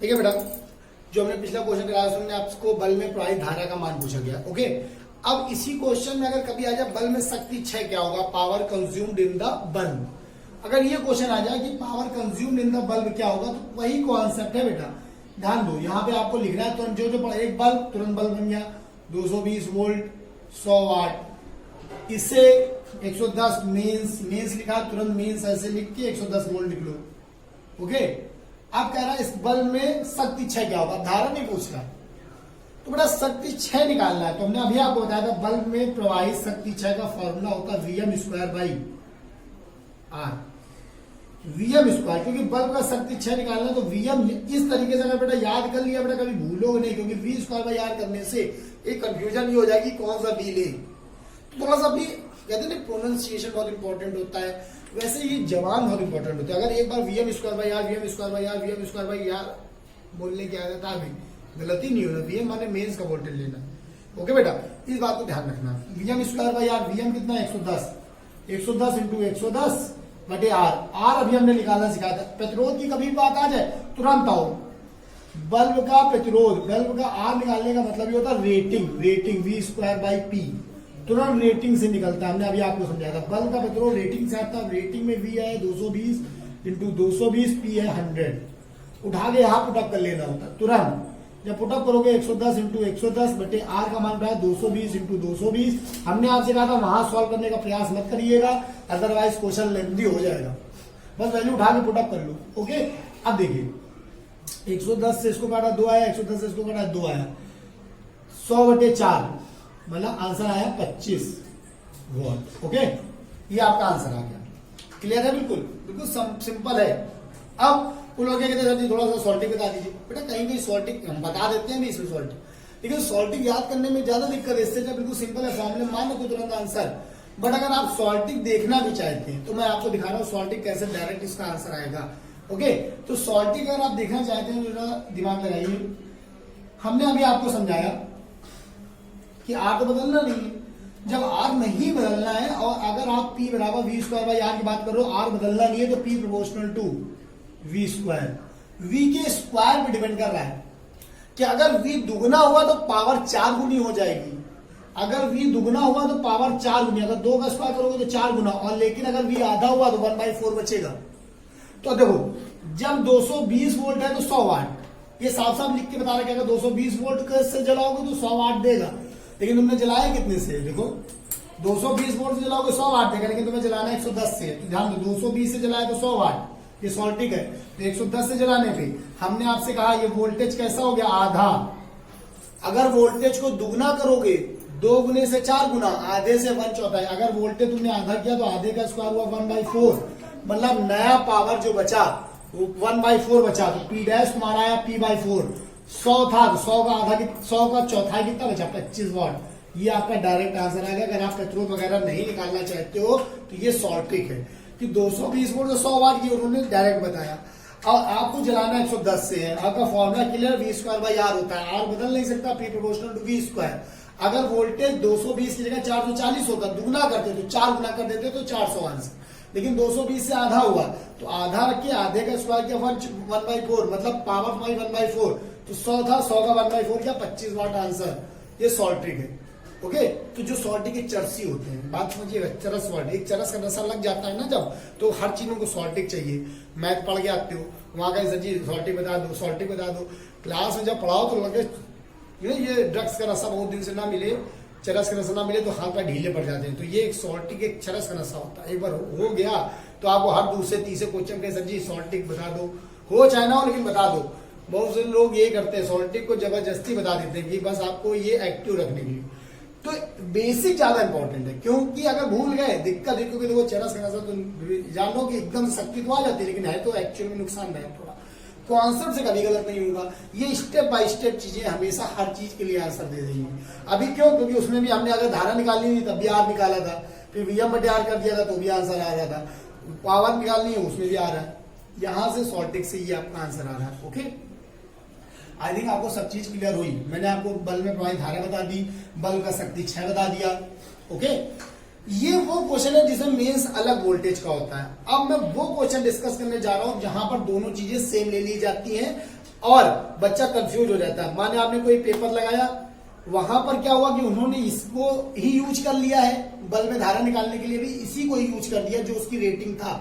ठीक है बेटा, जो हमने पिछला क्वेश्चन कराया उसमें आपको बल्ब में प्रवाहित धारा का मान पूछा गया। ओके, अब इसी क्वेश्चन में अगर कभी आ जाए बल्ब में शक्ति क्षय क्या होगा, power consumed in the bulb, अगर ये क्वेश्चन आ जाए कि power consumed in the bulb क्या होगा, तो वही कॉन्सेप्ट है बेटा। ध्यान दो, यहाँ पे आपको लिखना है तुरंत, जो एक बल्ब तुरंत बल्ब बन गया 220 वोल्ट 100 वाट, इससे 110 मेंस लिखा, तुरंत मेंस ऐसे लिख के 110 वोल्ट लिख लो। ओके, आप कह रहा है इस बल्ब में शक्ति क्षय क्या होगा, धारा नहीं पूछ रहा, तो बेटा शक्ति क्षय निकालना है। तो हमने अभी आपको बताया था बल्ब में प्रवाहित शक्ति क्षय का फॉर्मूला होता है V M square by R, V M square, क्योंकि बल्ब का शक्ति क्षय निकालना है तो वी एम इस तरीके से अगर बेटा याद कर लिया बेटा, कभी भूलोगे नहीं, क्योंकि वी स्क्वायर बाई आर करने से एक कंफ्यूजन ही हो जाएगी कौन सा वी ले। तो थोड़ा सा अपनी कहते हैं प्रोनाउंसिएशन बहुत इंपॉर्टेंट होता है, वैसे ही जवान बहुत इंपॉर्टेंट होता है। अगर एक बार V M square by R, V M square by R, V M square by R बोलने की आदत आ गई, गलती नहीं होना, वी एम माने मेंस का वोल्टेज लेना। ओके बेटा, इस बात को ध्यान रखना, V M square by R, V M कितना है 110 इंटू 110 बटे आर, आर अभी हमने निकालना सिखाया था। प्रतिरोध की कभी बात आ जाए तुरंत आओ, बल्ब का प्रतिरोध, बल्ब का आर निकालने का मतलब ये होता है rating V square by P, तुरंत रेटिंग से निकलता है। हमने अभी आपको समझाया था बल्ब का प्रतिरोध रेटिंग से आता है, रेटिंग में वी है 220 इंटू 220, पी है 100, उठा के यहाँ पुटअप कर लेना होता है तुरंत। जब पुटअप करोगे 110 इंटू 110 बटे आर का मान रहा है 220 इंटू 220। हमने आपसे कहा था वहां सॉल्व करने का प्रयास मत करिएगा, अदरवाइज क्वेश्चन लेंथी हो जाएगा, बस वैल्यू उठा के पुटअप कर लो। ओके, अब देखिए 110 से इसको काटा 2 आया, 110 से इसको काटा 2 आया, 100 बटे 4 मतलब आंसर आया 25 वोल्ट। ओके, ये आपका आंसर आ गया, क्लियर है, बिल्कुल सिंपल है। अब लोग क्या कहते हैं थोड़ा सा सॉल्टिंग बता दीजिए, बेटा कहीं कहीं सॉल्टिंग हम बता देते हैं भी इसमें सॉल्टिंग, लेकिन सॉल्टिंग याद करने में ज्यादा दिक्कत है, इससे बिल्कुल सिंपल है, फॉर्मूले मान लो तुरंत आंसर। बट अगर आप सॉल्टिंग देखना भी चाहते हैं तो मैं आपको दिखा रहा हूँ सॉल्टिंग कैसे डायरेक्ट इसका आंसर आएगा। ओके, तो सॉल्टिंग अगर आप देखना चाहते हैं तो दिमाग लगाइए, हमने अभी आपको समझाया कि आर तो बदलना नहीं है, जब आर नहीं बदलना है और अगर आप पी बराबर वी स्क्वायर बाई आर की बात करो, आर बदलना नहीं है तो P proportional to V square, V के स्क्वायर पे डिपेंड कर रहा है कि अगर वी दुगना हुआ तो पावर 4 गुनी हो जाएगी, अगर वी दुगना हुआ तो पावर 4 गुनी, अगर 2 का स्क्वायर करोगे तो 4 गुना, और लेकिन अगर वी आधा हुआ तो 1/4 बचेगा। तो देखो जब 220 वोल्ट है तो 100 वाट, ये साफ साफ लिख के बता रहा है कि अगर 220 वोल्ट से जलाओगे तो 100 वाट देगा, लेकिन तुमने जलाया कितने से, देखो 220 वोल्ट से जलाओगे 100 वाट देगा, लेकिन तुम्हें जलाना 110 से, तो ध्यान दो 220 से जलाया तो 100 वाट, ये सॉल्टिक है। तो 110 से जलाने पे हमने आपसे कहा ये वोल्टेज कैसा हो गया, आधा। अगर वोल्टेज को दुगना करोगे, 2 गुने से 4 गुना, आधे से 1/4। अगर वोल्टेज तुमने आधा किया तो आधे का स्क्वायर हुआ 1/4, मतलब नया पावर जो बचा वो 1/4 बचा। तो P डैश तुम्हारा आया P/4। 100 था तो 100 का आधा, 100 का चौथाई कितना बचा, 25 वॉट। ये आपका डायरेक्ट आंसर आ गया। अगर आप प्रतिरोध वगैरह नहीं निकालना चाहते हो तो ये सॉल्टिक है कि 220 वोल्ट तो 100 वाट, ये उन्होंने डायरेक्ट बताया। और आपको जलाना 110 से है। आपका फॉर्मूला क्लियर, V²/R होता है। R बदल नहीं सकता, P प्रोपोर्शनल टू V²। अगर वोल्टेज 220 की जगह 440 होता, दुगना करते तो 4 गुना कर देते तो 400 आंसर। लेकिन 220 से आधा हुआ तो आधा रख के आधे का स्क्वायर किया 1/4, मतलब पावर बाई 1/4। तो 100 था, 100 का 1/4 किया, 25 वाट आंसर। ये सॉल्टिक है। ओके, तो जो सॉल्टिक के चरसी होते हैं, बात समझिएगा, चरस वर्ड, एक चरस का नशा लग जाता है ना जब, तो हर चीजों को सॉल्टिक चाहिए। मैथ पढ़ के आते हो, वहां का सर जी सॉल्टिक बता दो, सॉल्टिक बता दो। क्लास में जब पढ़ाओ तो लगे ये ड्रग्स का नशा बहुत दिन से ना मिले, चरस का नशा ना मिले तो हाथ पैर ढीले पड़ जाते हैं। तो ये एक सॉल्टिक एक चरस का नशा होता है। एक बार हो गया तो आपको हर दूसरे तीसरे क्वेश्चन के सर जी सॉल्टिक बता दो, हो चाहे ना हो लेकिन बता दो। बहुत से लोग ये करते हैं, सॉल्टिक को जबरदस्ती बता देते हैं कि बस आपको ये एक्टिव रखने के लिए। तो बेसिक ज्यादा इंपॉर्टेंट है, क्योंकि अगर भूल गए दिक्कत है। क्योंकि देखो चरस का नशा तो जान लो कि एकदम शक्ति तो आ जाती है, लेकिन है तो एक्चुअल में नुकसानदायक थोड़ा। कॉन्सेप्ट से कभी गलत नहीं होगा। ये स्टेप बाय स्टेप चीजें हमेशा हर चीज के लिए आंसर दे देंगी। अभी क्यों, क्योंकि उसमें भी हमने अगर धारा निकालनी थी तब भी आर निकाला था, फिर VM/R कर दिया था तो भी आंसर आ रहा था। पावर निकालनी है उसमें भी आ रहा है। यहां से सॉल्टिक से ये आपका आंसर आ रहा है। ओके, आई थिंक आपको सब चीज क्लियर हुई। मैंने आपको बल्ब में प्रवाहित धारा बता दी, बल्ब का शक्ति 6 बता दिया। ओके, ये वो क्वेश्चन है जिसमें मेंस अलग वोल्टेज का होता है। अब मैं वो क्वेश्चन डिस्कस करने जा रहा हूं जहां पर दोनों चीजें सेम ले ली जाती हैं और बच्चा कंफ्यूज हो जाता है। माने आपने कोई पेपर लगाया, वहां पर क्या हुआ कि उन्होंने इसको ही यूज कर लिया है, बल्ब में धारा निकालने के लिए भी इसी को ही यूज कर दिया जो उसकी रेटिंग था।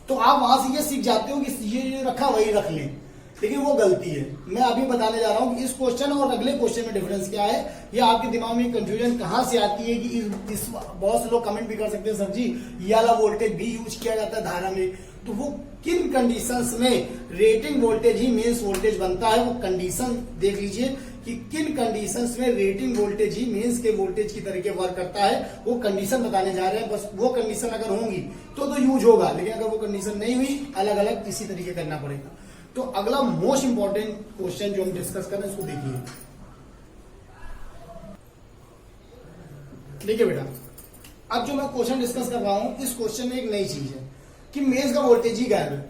तो आप वहां से ये सीख जाते हो कि ये रखा वही रख लें, लेकिन वो गलती है। मैं अभी बताने जा रहा हूं कि इस क्वेश्चन और अगले क्वेश्चन में डिफरेंस क्या है। ये आपके दिमाग में कंफ्यूजन कहां से आती है कि इस बहुत से लोग कमेंट भी कर सकते हैं सर जी ये वाला वोल्टेज भी यूज किया जाता है धारा में, तो वो किन कंडीशंस में रेटिंग वोल्टेज ही मेंस वोल्टेज बनता है, वो कंडीशन देख लीजिए कि किन कंडीशंस में रेटिंग वोल्टेज ही मेंस के वोल्टेज की तरीके वर्क करता है। वो कंडीशन बताने जा रहे हैं। बस वो कंडीशन अगर होंगी तो यूज होगा, लेकिन अगर वो कंडीशन नहीं हुई, अलग अलग किसी तरीके करना पड़ेगा। तो अगला मोस्ट इंपॉर्टेंट क्वेश्चन जो हम डिस्कस कर रहे हैं उसको देखिए। देखिए बेटा, अब जो मैं क्वेश्चन डिस्कस कर रहा हूं, इस क्वेश्चन में एक नई चीज है कि मेंस का वोल्टेज ही गायब है।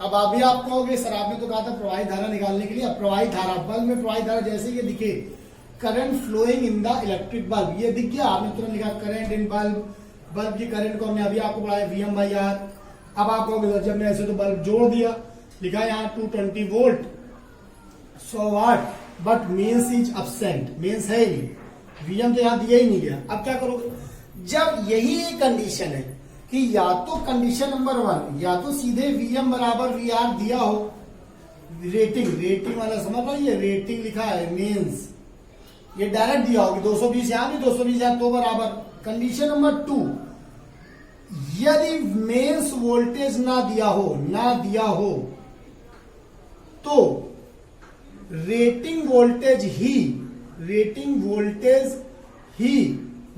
अब आप भी आप कहोगे सर आपने तो कहा था प्रवाहित धारा निकालने के लिए। अब प्रवाहित धारा, बल्ब में प्रवाहित धारा जैसे ये दिखे, current flowing in the electric bulb, ये दिख गया, आपने तुरंत लिखा करंट इन बल्ब। बल्ब की करंट को हमने अभी आपको पढ़ाया VM/R। अब आप कहोगे सर जब मैं ऐसे तो बल्ब जोड़ दिया, लिखा यहाँ 220 volt 100 watt, but mains is absent, mains है ही नहीं, VM तो यहाँ दिया ही नहीं गया। अब क्या करोगे, जब यही एक कंडीशन है कि या तो कंडीशन नंबर 1 या तो सीधे VM/VR दिया हो, रेटिंग वाला समझ पाइए, रेटिंग लिखा है मेंस, ये डायरेक्ट दिया हो कि 220 यहां भी 220 यहां तो बराबर। कंडीशन नंबर 2, यदि मेंस वोल्टेज ना दिया हो तो रेटिंग वोल्टेज ही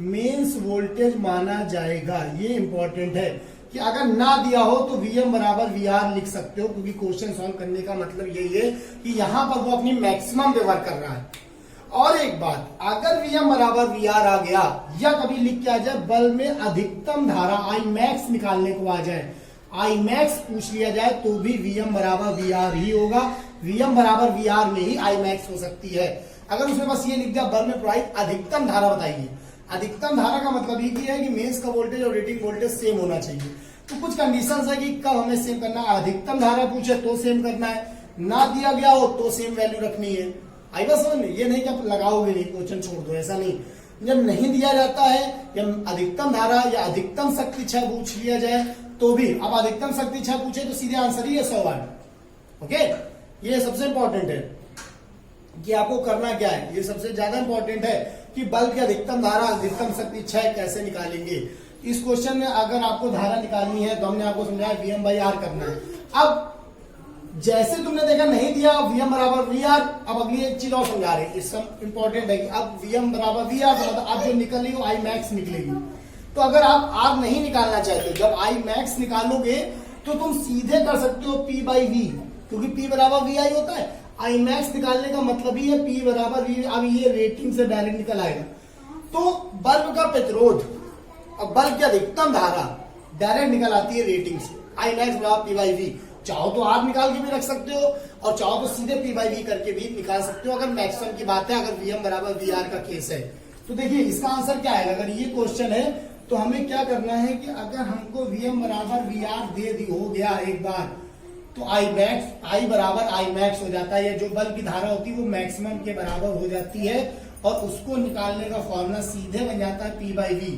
मेंस वोल्टेज माना जाएगा। ये इंपॉर्टेंट है कि अगर ना दिया हो तो VM/VR लिख सकते हो, क्योंकि क्वेश्चन सॉल्व करने का मतलब यही है कि यहां पर वो अपनी मैक्सिमम पे वर्क कर रहा है। और एक बात, अगर VM/VR आ गया या कभी लिख के आ जाए बल्ब में अधिकतम धारा Imax निकालने को आ जाए, Imax पूछ लिया जाए तो भी VM/VR ही होगा। VM/VR में ही Imax हो सकती है। अगर उसमें बस ये लिख दिया बल्ब में प्रवाहित अधिकतम धारा बताइए, अधिकतम धारा का मतलब ये है कि मेंस का वोल्टेज और रेटिंग वोल्टेज सेम होना चाहिए। तो कुछ कंडीशंस है कि कब हमें सेम करना है, अधिकतम धारा पूछे तो सेम करना है, ना दिया गया हो तो सेम वैल्यू रखनी है। आई बस समझ में, ये नहीं कि आप लगाओगे नहीं क्वेश्चन छोड़ दो, ऐसा नहीं। जब नहीं दिया जाता है या अधिकतम धारा या अधिकतम शक्ति 6 पूछ लिया जाए तो भी, अब अधिकतम शक्ति 6 पूछे तो सीधे आंसर ही है 100 वाट। ओके, ये सबसे इंपॉर्टेंट है कि आपको करना क्या है, ये सबसे ज्यादा इंपॉर्टेंट है कि बल्ब की अधिकतम धारा अधिकतम शक्ति 6 कैसे निकालेंगे। इस क्वेश्चन में अगर आपको धारा निकालनी है तो हमने आपको समझाया VM/R करना है। अब जैसे तुमने देखा नहीं दिया Vm बराबर VR, अब अगली एक चीज और समझा रहे हैं, इससे इंपॉर्टेंट है कि अब Vm बराबर VR तो मतलब अब जो निकल रही हो I max निकलेगी। तो अगर आप R नहीं निकालना चाहते, जब I max निकालोगे तो तुम सीधे कर सकते हो P by V, क्योंकि P बराबर VI होता है। I max निकालने का मतलब ही है P बराबर V। अब ये रेटिंग से डायरेक्ट निकल आएगा। तो बल्ब का प्रतिरोध और बल्ब की अधिकतम धारा डायरेक्ट निकल आती है रेटिंग से। I max बराबर P by V। चाहो तो R निकाल के भी रख सकते हो और चाहो तो सीधे P by V करके भी निकाल सकते हो, अगर मैक्सिमम की बात है, अगर Vm बराबर VR का केस है। तो देखिए इसका आंसर क्या आएगा, अगर ये क्वेश्चन है तो हमें क्या करना है कि अगर हमको Vm बराबर VR दे दी हो गया एक बार, तो I बराबर I max हो जाता है, या जो बल्ब की धारा होती है वो मैक्सिमम के बराबर हो जाती है, और उसको निकालने का फॉर्मूला सीधे बन जाता है P by V,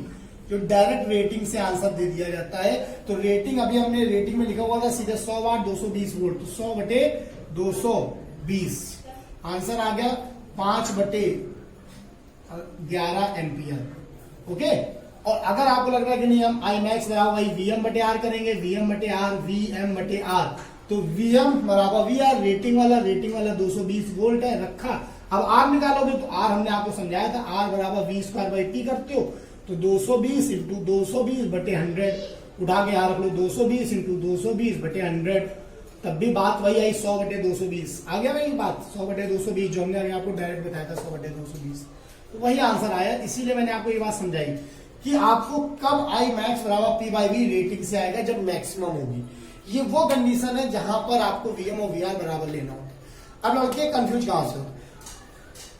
जो डायरेक्ट रेटिंग से आंसर दे दिया जाता है। तो रेटिंग अभी हमने रेटिंग में लिखा हुआ था सीधे 100 वाट 220 वोल्ट, तो 100 बटे 220 आंसर आ गया 5 बटे 11 एम्पियर। ओके, और अगर आपको लग रहा है कि नहीं हम I max बराबर वही Vm बटे R करेंगे, Vm बटे R, Vm बटे R, तो Vm बराबर VR, रेटिंग वाला 220 वोल्ट है रखा। अब R निकालोगे तो R हमने आपको समझाया था, R बराबर V स्क्वायर बाई P करते हो, तो 220 इंटू 220 बटे 100, उठा के यहाँ रख लो 220 इंटू 220 बटे 100, तब भी बात वही आई 100 बटे 220 आ गया भाई बात 100 बटे 220, जो हमने आपको डायरेक्ट बताया था 100 बटे 220, तो वही आंसर आया। इसीलिए मैंने आपको ये बात समझाई कि आपको कब I max बराबर P by V रेटिंग से आएगा, जब मैक्सिमम होगी। ये वो कंडीशन है जहां पर आपको Vm और VR बराबर लेना होता है। अब लड़के कंफ्यूज कहां से होते,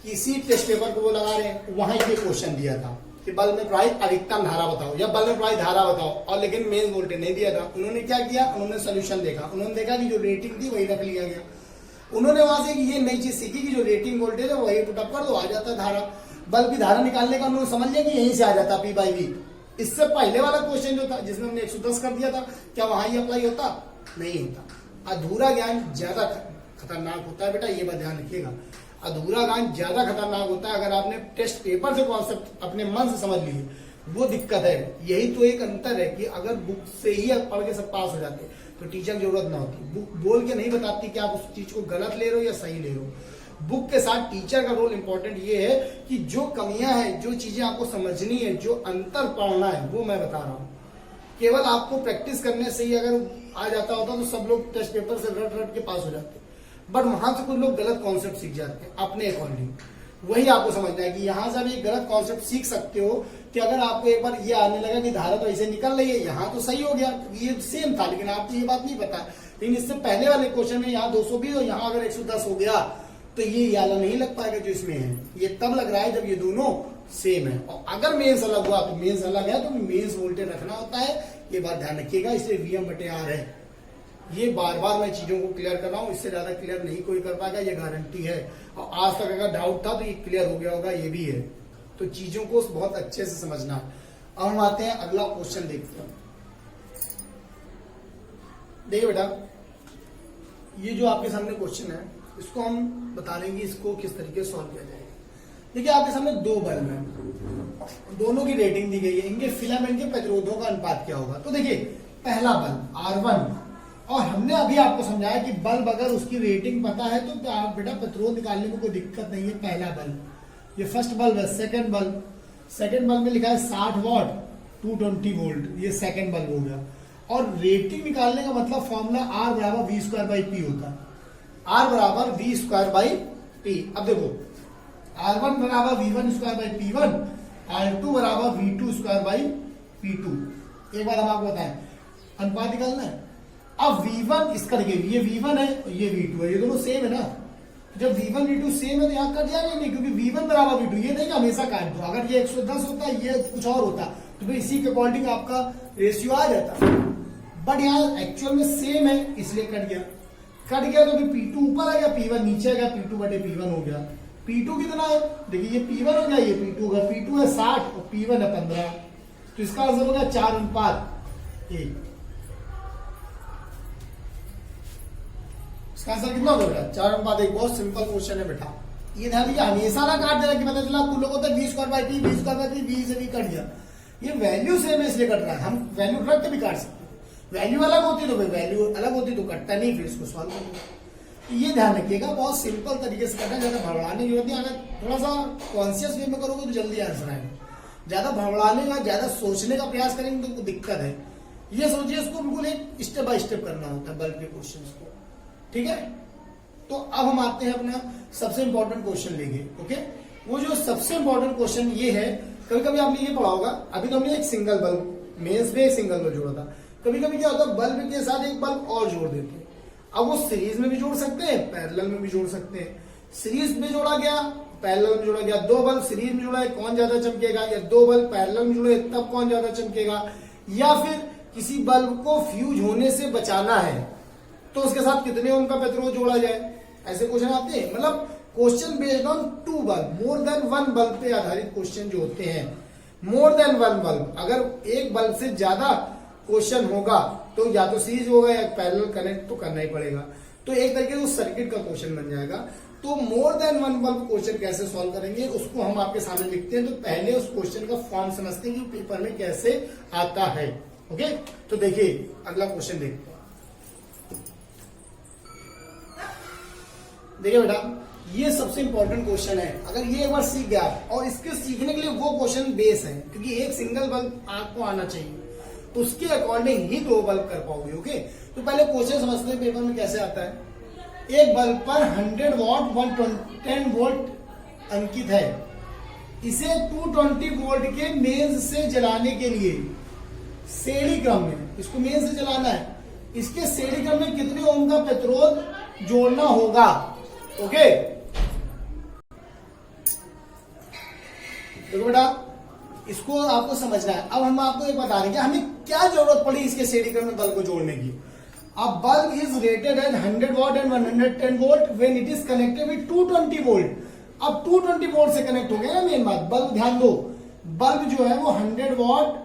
किसी टेस्ट पेपर को वो लगा रहे हैं, वहां ये क्वेश्चन दिया था कि बल्ब में प्रवाहित अधिकतम धारा बताओ या बल्ब में प्रवाहित धारा बताओ, और लेकिन मेन वोल्टेज नहीं दिया था। उन्होंने क्या किया, उन्होंने सोल्यूशन देखा, उन्होंने देखा कि जो रेटिंग थी वही रख लिया गया। उन्होंने वहां से ये नई चीज सीखी कि जो रेटिंग वोल्टेज है वही पुटअप कर दो, आ जाता धारा। बल्ब की धारा निकालने का उन्होंने समझ लिया कि यहीं से आ जाता P by V। इससे पहले वाला क्वेश्चन जो था जिसमें हमने 110 कर दिया था, क्या वहां ही अप्लाई होता? नहीं होता। अधूरा ज्ञान ज्यादा खतरनाक होता है बेटा, ये बात ध्यान रखिएगा। अधूरा ज्ञान ज्यादा खतरनाक होता है। अगर आपने टेस्ट पेपर से कॉन्सेप्ट अपने मन से समझ लिए, वो दिक्कत है। यही तो एक अंतर है कि अगर बुक से ही पढ़ के सब पास हो जाते तो टीचर की जरूरत ना होती। बुक बोल के नहीं बताती कि आप उस चीज को गलत ले रहे हो या सही ले रहे हो। बुक के साथ टीचर का रोल इंपॉर्टेंट ये है कि जो कमियां हैं, जो चीजें आपको समझनी है, जो अंतर पढ़ना है, वो मैं बता रहा हूँ। केवल आपको प्रैक्टिस करने से ही अगर आ जाता होता तो सब लोग टेस्ट पेपर से रट रट के पास हो जाते, बट वहां से कुछ लोग गलत कॉन्सेप्ट सीख जाते हैं अपने अकॉर्डिंग। वही आपको समझना है कि यहाँ से आप एक गलत कॉन्सेप्ट सीख सकते हो कि अगर आपको एक बार ये आने लगा कि धारा तो ऐसे निकल रही है, यहाँ तो सही हो गया, ये सेम था, लेकिन आपको ये बात नहीं पता। लेकिन इससे पहले वाले क्वेश्चन में यहाँ 220 और यहाँ अगर 110 हो गया तो ये वाला नहीं लग पाएगा जो इसमें है। ये तब लग रहा है जब ये दोनों सेम है। और अगर मेंस अलग हुआ तो मेंस अलग है, तो मेंस वोल्टेज रखना होता है, ये बात ध्यान रखिएगा। इसलिए Vm बटे R है। ये बार बार मैं चीजों को क्लियर कर रहा हूँ, इससे ज्यादा क्लियर नहीं कोई कर पाएगा, ये गारंटी है। और आज तक अगर डाउट था तो ये क्लियर हो गया होगा, ये भी है। तो चीजों को बहुत अच्छे से समझना। अब हम आते हैं अगला क्वेश्चन देखते हैं। देखिए बेटा, ये जो आपके सामने क्वेश्चन है, इसको हम बता देंगे इसको किस तरीके से सॉल्व किया जाएगा। देखिए आपके सामने दो बल्ब हैं, दोनों की रेटिंग दी गई है, इनके फिलामेंट के प्रतिरोधों का अनुपात क्या होगा। तो देखिए पहला बल्ब R1, और हमने अभी आपको समझाया कि बल्ब अगर उसकी रेटिंग पता है तो आप बेटा प्रतिरोध निकालने में कोई दिक्कत नहीं है। पहला बल्ब, ये फर्स्ट बल्ब है। सेकंड बल्ब में लिखा है 60 वॉट 220 वोल्ट, ये सेकंड बल्ब हो गया। और रेटिंग निकालने का मतलब फॉर्मूला R बराबर V स्क्वायर बाई P होता है। R बराबर V स्क्वायर बाई P। अब देखो R1 बराबर V1 square by P1, R2 बराबर V2 स्क्वायर बाई P2। एक बार हम आपको बताएं, अनुपात निकालना है। अब V1 इसका देखिए, ये V1 है और ये V2 है, ये दोनों सेम है ना। जब V1 V2 सेम है तो यहाँ कट जाएगा नहीं, क्योंकि V1 बराबर V2, ये नहीं कि हमेशा काट दो। अगर ये 110 होता है, ये कुछ और होता, तो फिर इसी के अकॉर्डिंग आपका रेशियो आ जाता। बट यहाँ एक्चुअल में सेम है, इसलिए कट गया तो फिर P2 ऊपर आ गया, P1 नीचे आ गया, P2 बटे P1 हो गया। P2 कितना है, देखिए ये P1 हो गया, ये P2 होगा। P2 है 60 और P1 है 15, तो इसका आंसर होगा 4:1। इसका आंसर कितना होगा, 4:1। बहुत सिंपल क्वेश्चन है बेटा, ये ध्यान दीजिए। हमेशा ना काट देना कि पता चला कुछ लोग होता है V square by P, V से भी कट गया। ये वैल्यू सेम है इसलिए कट रहा है, हम वैल्यू रख के भी काट सकते हैं। वैल्यू अलग होती तो वैल्यू अलग होती तो कटता नहीं, फिर इसको सॉल्व कर। ये ध्यान रखिएगा, बहुत सिंपल तरीके से करना, ज्यादा भड़बड़ाने की जरूरत नहीं। अगर थोड़ा सा कॉन्शियस वे में करोगे तो जल्दी आंसर आएगा, ज्यादा भड़बड़ाने का, ज्यादा सोचने का प्रयास करेंगे तो दिक्कत है। ये सोचिए, इसको बिल्कुल एक स्टेप बाय स्टेप करना होता है बल्ब के क्वेश्चन को, ठीक है। तो अब हम आते हैं अपना सबसे इंपॉर्टेंट क्वेश्चन लेंगे, ओके। वो जो सबसे इंपॉर्टेंट क्वेश्चन ये है, कभी कभी आपने ये पढ़ा होगा, अभी तो हमने एक सिंगल बल्ब, मेंस में एक सिंगल बल्ब जोड़ा था, कभी कभी क्या होता है बल्ब के साथ एक बल्ब और जोड़ देते हैं। अब वो सीरीज में भी जोड़ सकते हैं, पैरेलल में भी जोड़ सकते हैं। सीरीज में जोड़ा गया, पैरेलल में जोड़ा गया, दो बल्ब सीरीज में जोड़ा है, कौन ज्यादा चमकेगा, या दो बल्ब पैरेलल में जुड़े तब कौन ज्यादा चमकेगा, या फिर किसी बल्ब को फ्यूज होने से बचाना है तो उसके साथ कितने ओम का प्रतिरोध जोड़ा जाए, ऐसे क्वेश्चन आते हैं। मतलब question based on two bulb, more than one bulb पे आधारित क्वेश्चन जो होते हैं। मोर देन वन बल्ब, अगर एक बल्ब से ज्यादा क्वेश्चन होगा तो या तो सीरीज होगा या पैरेलल कनेक्ट तो करना ही पड़ेगा, तो एक तरीके से उस सर्किट का क्वेश्चन बन जाएगा। तो मोर देन वन बल्ब क्वेश्चन कैसे सॉल्व करेंगे उसको हम आपके सामने लिखते हैं। तो पहले उस क्वेश्चन का फॉर्म समझते हैं कि पेपर में कैसे आता है, ओके। तो देखिए अगला क्वेश्चन देखते हैं। देखिए बेटा, ये सबसे इंपॉर्टेंट क्वेश्चन है। अगर ये एक बार सीख गया, और इसके सीखने के लिए वो क्वेश्चन बेस है, क्योंकि एक सिंगल बल्ब आपको आना चाहिए, उसके अकॉर्डिंग ही दो बल्ब कर पाओगे, ओके। तो पहले क्वेश्चन समझते हैं पेपर में कैसे आता है। एक बल्ब पर 100 वॉट 110 वोल्ट अंकित है, इसे 220 वोल्ट के मेंस से जलाने के लिए श्रेणी क्रम में, इसको मेंस से जलाना है, इसके श्रेणी क्रम में कितने ओम का प्रतिरोध जोड़ना होगा, ओके। देखो बेटा, इसको आपको समझना है। अब हम आपको एक बता देंगे हमें क्या जरूरत पड़ी इसके श्रेणी क्रम में बल्ब को जोड़ने की। अब bulb is rated eight 100 what and 110 volt when it is connected with 220 volt. अब 220 वोल्ट से कनेक्ट हो गया ना मेन बात। बल्ब ध्यान दो, बल्ब जो है वो 100 वॉट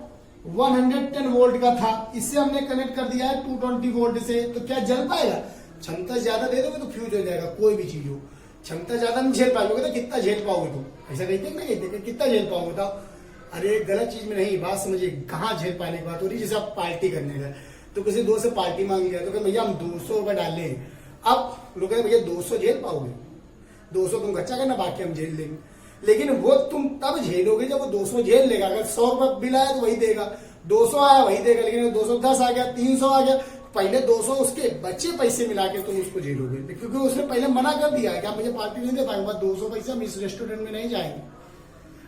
110 वोल्ट का था, इससे हमने कनेक्ट कर दिया है 220 वोल्ट से। तो क्या जल पाएगा? क्षमता ज्यादा दे दोगे तो फ्यूज हो जाएगा, कोई भी चीज हो। क्षमता ज्यादा नहीं झेल पाओगे तो कितना झेल पाओगे? तो ऐसा कहते ना, कहते कितना झेल पाओगे बताओ। अरे गलत चीज में नहीं, बात समझिए, कहाँ झेल पाने की बात हो रही। जैसे आप पार्टी करने गए तो किसी दोस्त से पार्टी मांग लिया तो भैया हम 200 रुपए डाल लें। अब लोग कहते भैया 200 झेल पाओगे? 200 तुम खर्चा करना, बाकी हम झेल लेंगे। लेकिन वो तुम तब झेलोगे जब वो 200 झेल लेगा। अगर 100 रुपए बिल आया तो वही देगा, 200 आया वही देगा। लेकिन 210 आ गया, 300 आ गया, पहले 200 उसके बचे पैसे मिला के तुम उसको झेलोगे, क्योंकि उसने पहले मना कर दिया है कि आप मुझे पार्टी नहीं दे पाएंगे, 200 पैसे हम इस रेस्टोरेंट में नहीं जाएंगे।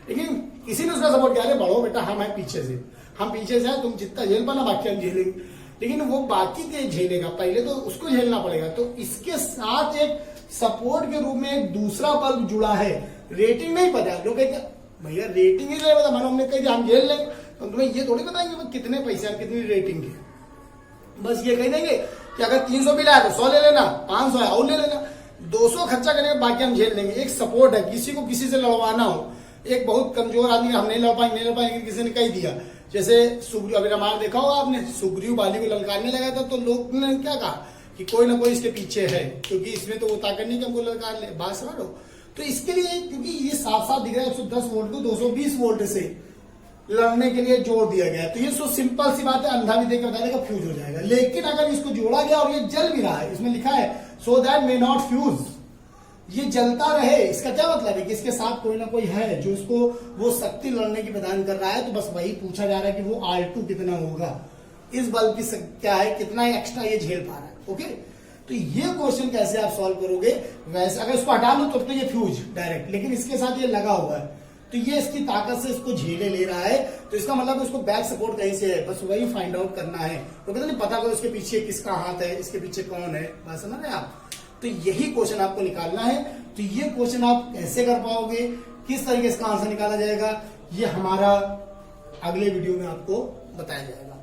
लेकिन किसी ने उसका सपोर्ट किया, अरे बढ़ो बेटा, हम हैं पीछे से, हम पीछे से हैं, तुम जितना झेल पाना बाकी हम झेलेंगे। लेकिन वो बाकी के झेलेगा, पहले तो उसको झेलना पड़ेगा। तो इसके साथ एक सपोर्ट के रूप में एक दूसरा बल्ब जुड़ा है। रेटिंग नहीं पता, लोग कहते भैया रेटिंग ही नहीं पता, मैंने हमने कही हम झेल लेंगे, तो तुम्हें ये थोड़ी बताएंगे कितने पैसे और कितनी रेटिंग है। बस ये कह देंगे कि अगर 300 बिल आया तो 100 ले लेना, 500 आया और ले लेना, 200 खर्चा करेंगे बाकी हम झेल लेंगे। एक सपोर्ट है, किसी को किसी से लड़वाना हो, एक बहुत कमजोर आदमी हम नहीं लड़ पाएंगे, किसी ने कह दिया। जैसे सुग्रीव, अभी रामायण देखा होगा आपने, सुग्रीव बाली को ललकारने लगा था तो लोग ने क्या कहा कि कोई ना कोई इसके पीछे है, क्योंकि इसमें तो वो ताकत नहीं कि हमको ललकार ले। बात समझो। तो इसके लिए, क्योंकि ये साफ साफ दिख रहा है 110 वोल्ट को 220 वोल्ट से लड़ने के लिए जोड़ दिया गया है। तो ये सो सिंपल सी बात है, अंधा भी देख के बता देगा फ्यूज हो जाएगा। लेकिन अगर इसको जोड़ा गया और ये जल भी रहा है, इसमें लिखा है so that may not fuse, ये जलता रहे, इसका क्या मतलब है कि इसके साथ कोई ना कोई है जो इसको वो शक्ति लड़ने की प्रदान कर रहा है। तो बस वही पूछा जा रहा है कि वो R2 कितना होगा, इस बल्ब की क्या है, कितना एक्स्ट्रा ये झेल पा रहा है, ओके। तो ये क्वेश्चन कैसे आप सॉल्व करोगे? वैसे अगर इसको हटा लो तो ये फ्यूज डायरेक्ट, लेकिन इसके साथ ये लगा हुआ है तो ये इसकी ताकत से इसको झेले ले रहा है, तो इसका मतलब इसको बैक सपोर्ट कहीं से है, बस वही फाइंड आउट करना है। तो कहते नहीं पता करो इसके पीछे किसका हाथ है, इसके पीछे कौन है, बात समझ रहे आप? तो यही क्वेश्चन आपको निकालना है। तो ये क्वेश्चन आप कैसे कर पाओगे, किस तरीके से इसका आंसर निकाला जाएगा, ये हमारा अगले वीडियो में आपको बताया जाएगा।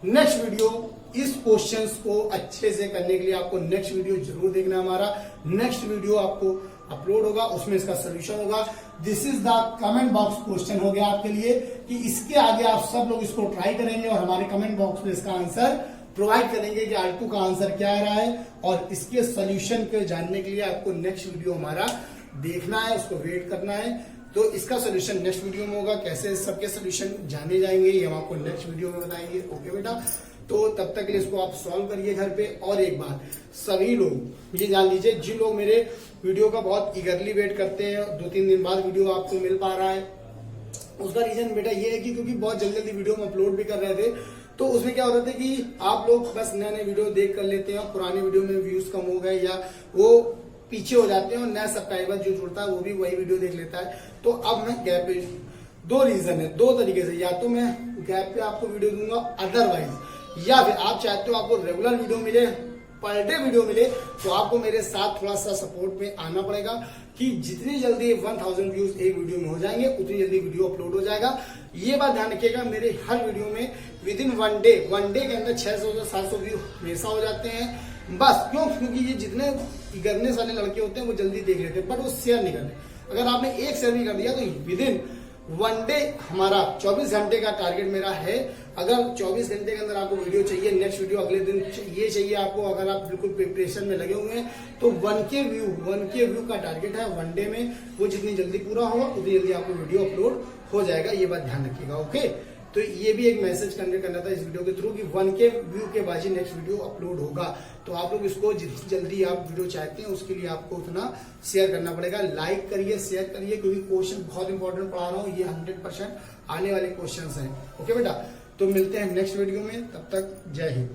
नेक्स्ट वीडियो, इस क्वेश्चंस को अच्छे से करने के लिए आपको नेक्स्ट वीडियो जरूर देखना। हमारा नेक्स्ट वीडियो आपको अपलोड होगा, उसमें इसका सोल्यूशन होगा। This is the comment box question हो गया आपके लिए कि इसके आगे आप सब लोग इसको ट्राई करेंगे और हमारे कमेंट बॉक्स में इसका आंसर प्रोवाइड करेंगे कि R2 का आंसर क्या आ रहा है। और इसके सोल्यूशन को जानने के लिए आपको नेक्स्ट वीडियो हमारा देखना है, उसको वेट करना है। तो इसका सोल्यूशन नेक्स्ट वीडियो में होगा। कैसे सबके सोल्यूशन जाने जाएंगे ये हम आपको नेक्स्ट वीडियो में बताएंगे, ओके बेटा। तो तब तक के लिए इसको आप सॉल्व करिए घर पे। और एक बात, सभी लोग ये जान लीजिए, जिन लोग मेरे वीडियो का बहुत ईगरली वेट करते हैं, 2-3 दिन बाद वीडियो आपको मिल पा रहा है, उसका रीजन बेटा ये है कि क्योंकि बहुत जल्दी जल्दी वीडियो हम अपलोड भी कर रहे थे, तो उसमें क्या होता था कि आप लोग बस नए नए वीडियो देख कर लेते हैं और पुराने वीडियो में व्यूज कम हो गए या वो पीछे हो जाते हैं और नया सब्सक्राइबर जो जुड़ता है वो भी वही वीडियो देख लेता है। तो अब मैं गैप, 2 रीजन है, 2 तरीके से, या तो मैं गैप पे आपको वीडियो दूंगा, अदरवाइज या फिर आप चाहते हो आपको रेगुलर वीडियो मिले, पर डे वीडियो मिले, तो आपको मेरे साथ थोड़ा सा सपोर्ट में आना पड़ेगा कि जितनी जल्दी 1000 व्यूज एक वीडियो में हो जाएंगे उतनी जल्दी वीडियो अपलोड हो जाएगा। ये बात ध्यान रखिएगा, मेरे हर वीडियो में विद इन वन डे के अंदर 600 से 700 व्यू हमेशा हो जाते हैं। बस क्योंकि ये जितने इगरनेस वाले लड़के होते हैं वो जल्दी देख लेते हैं, बट वो शेयर नहीं करते। अगर आपने एक शेयर भी कर दिया तो विद इन वन डे हमारा 24 घंटे का टारगेट मेरा है। अगर 24 घंटे के अंदर आपको वीडियो चाहिए, नेक्स्ट वीडियो अगले दिन ये चाहिए आपको, अगर आप बिल्कुल प्रिपरेशन में लगे हुए हैं, तो 1K व्यू का टारगेट है वन डे में। वो जितनी जल्दी पूरा होगा उतनी जल्दी आपको वीडियो अपलोड हो जाएगा। ये बात ध्यान रखिएगा, ओके। तो ये भी एक मैसेज कन्वे करना था इस वीडियो के थ्रू कि 1K व्यू के बाद ही नेक्स्ट वीडियो अपलोड होगा। तो आप लोग इसको जितनी जल्दी आप वीडियो चाहते हैं उसके लिए आपको उतना शेयर करना पड़ेगा। लाइक करिए, शेयर करिए, क्योंकि क्वेश्चन बहुत इंपॉर्टेंट पढ़ा रहा हूँ, ये 100% आने वाले क्वेश्चन हैं। ओके बेटा, तो मिलते हैं नेक्स्ट वीडियो में, तब तक जय हिंद।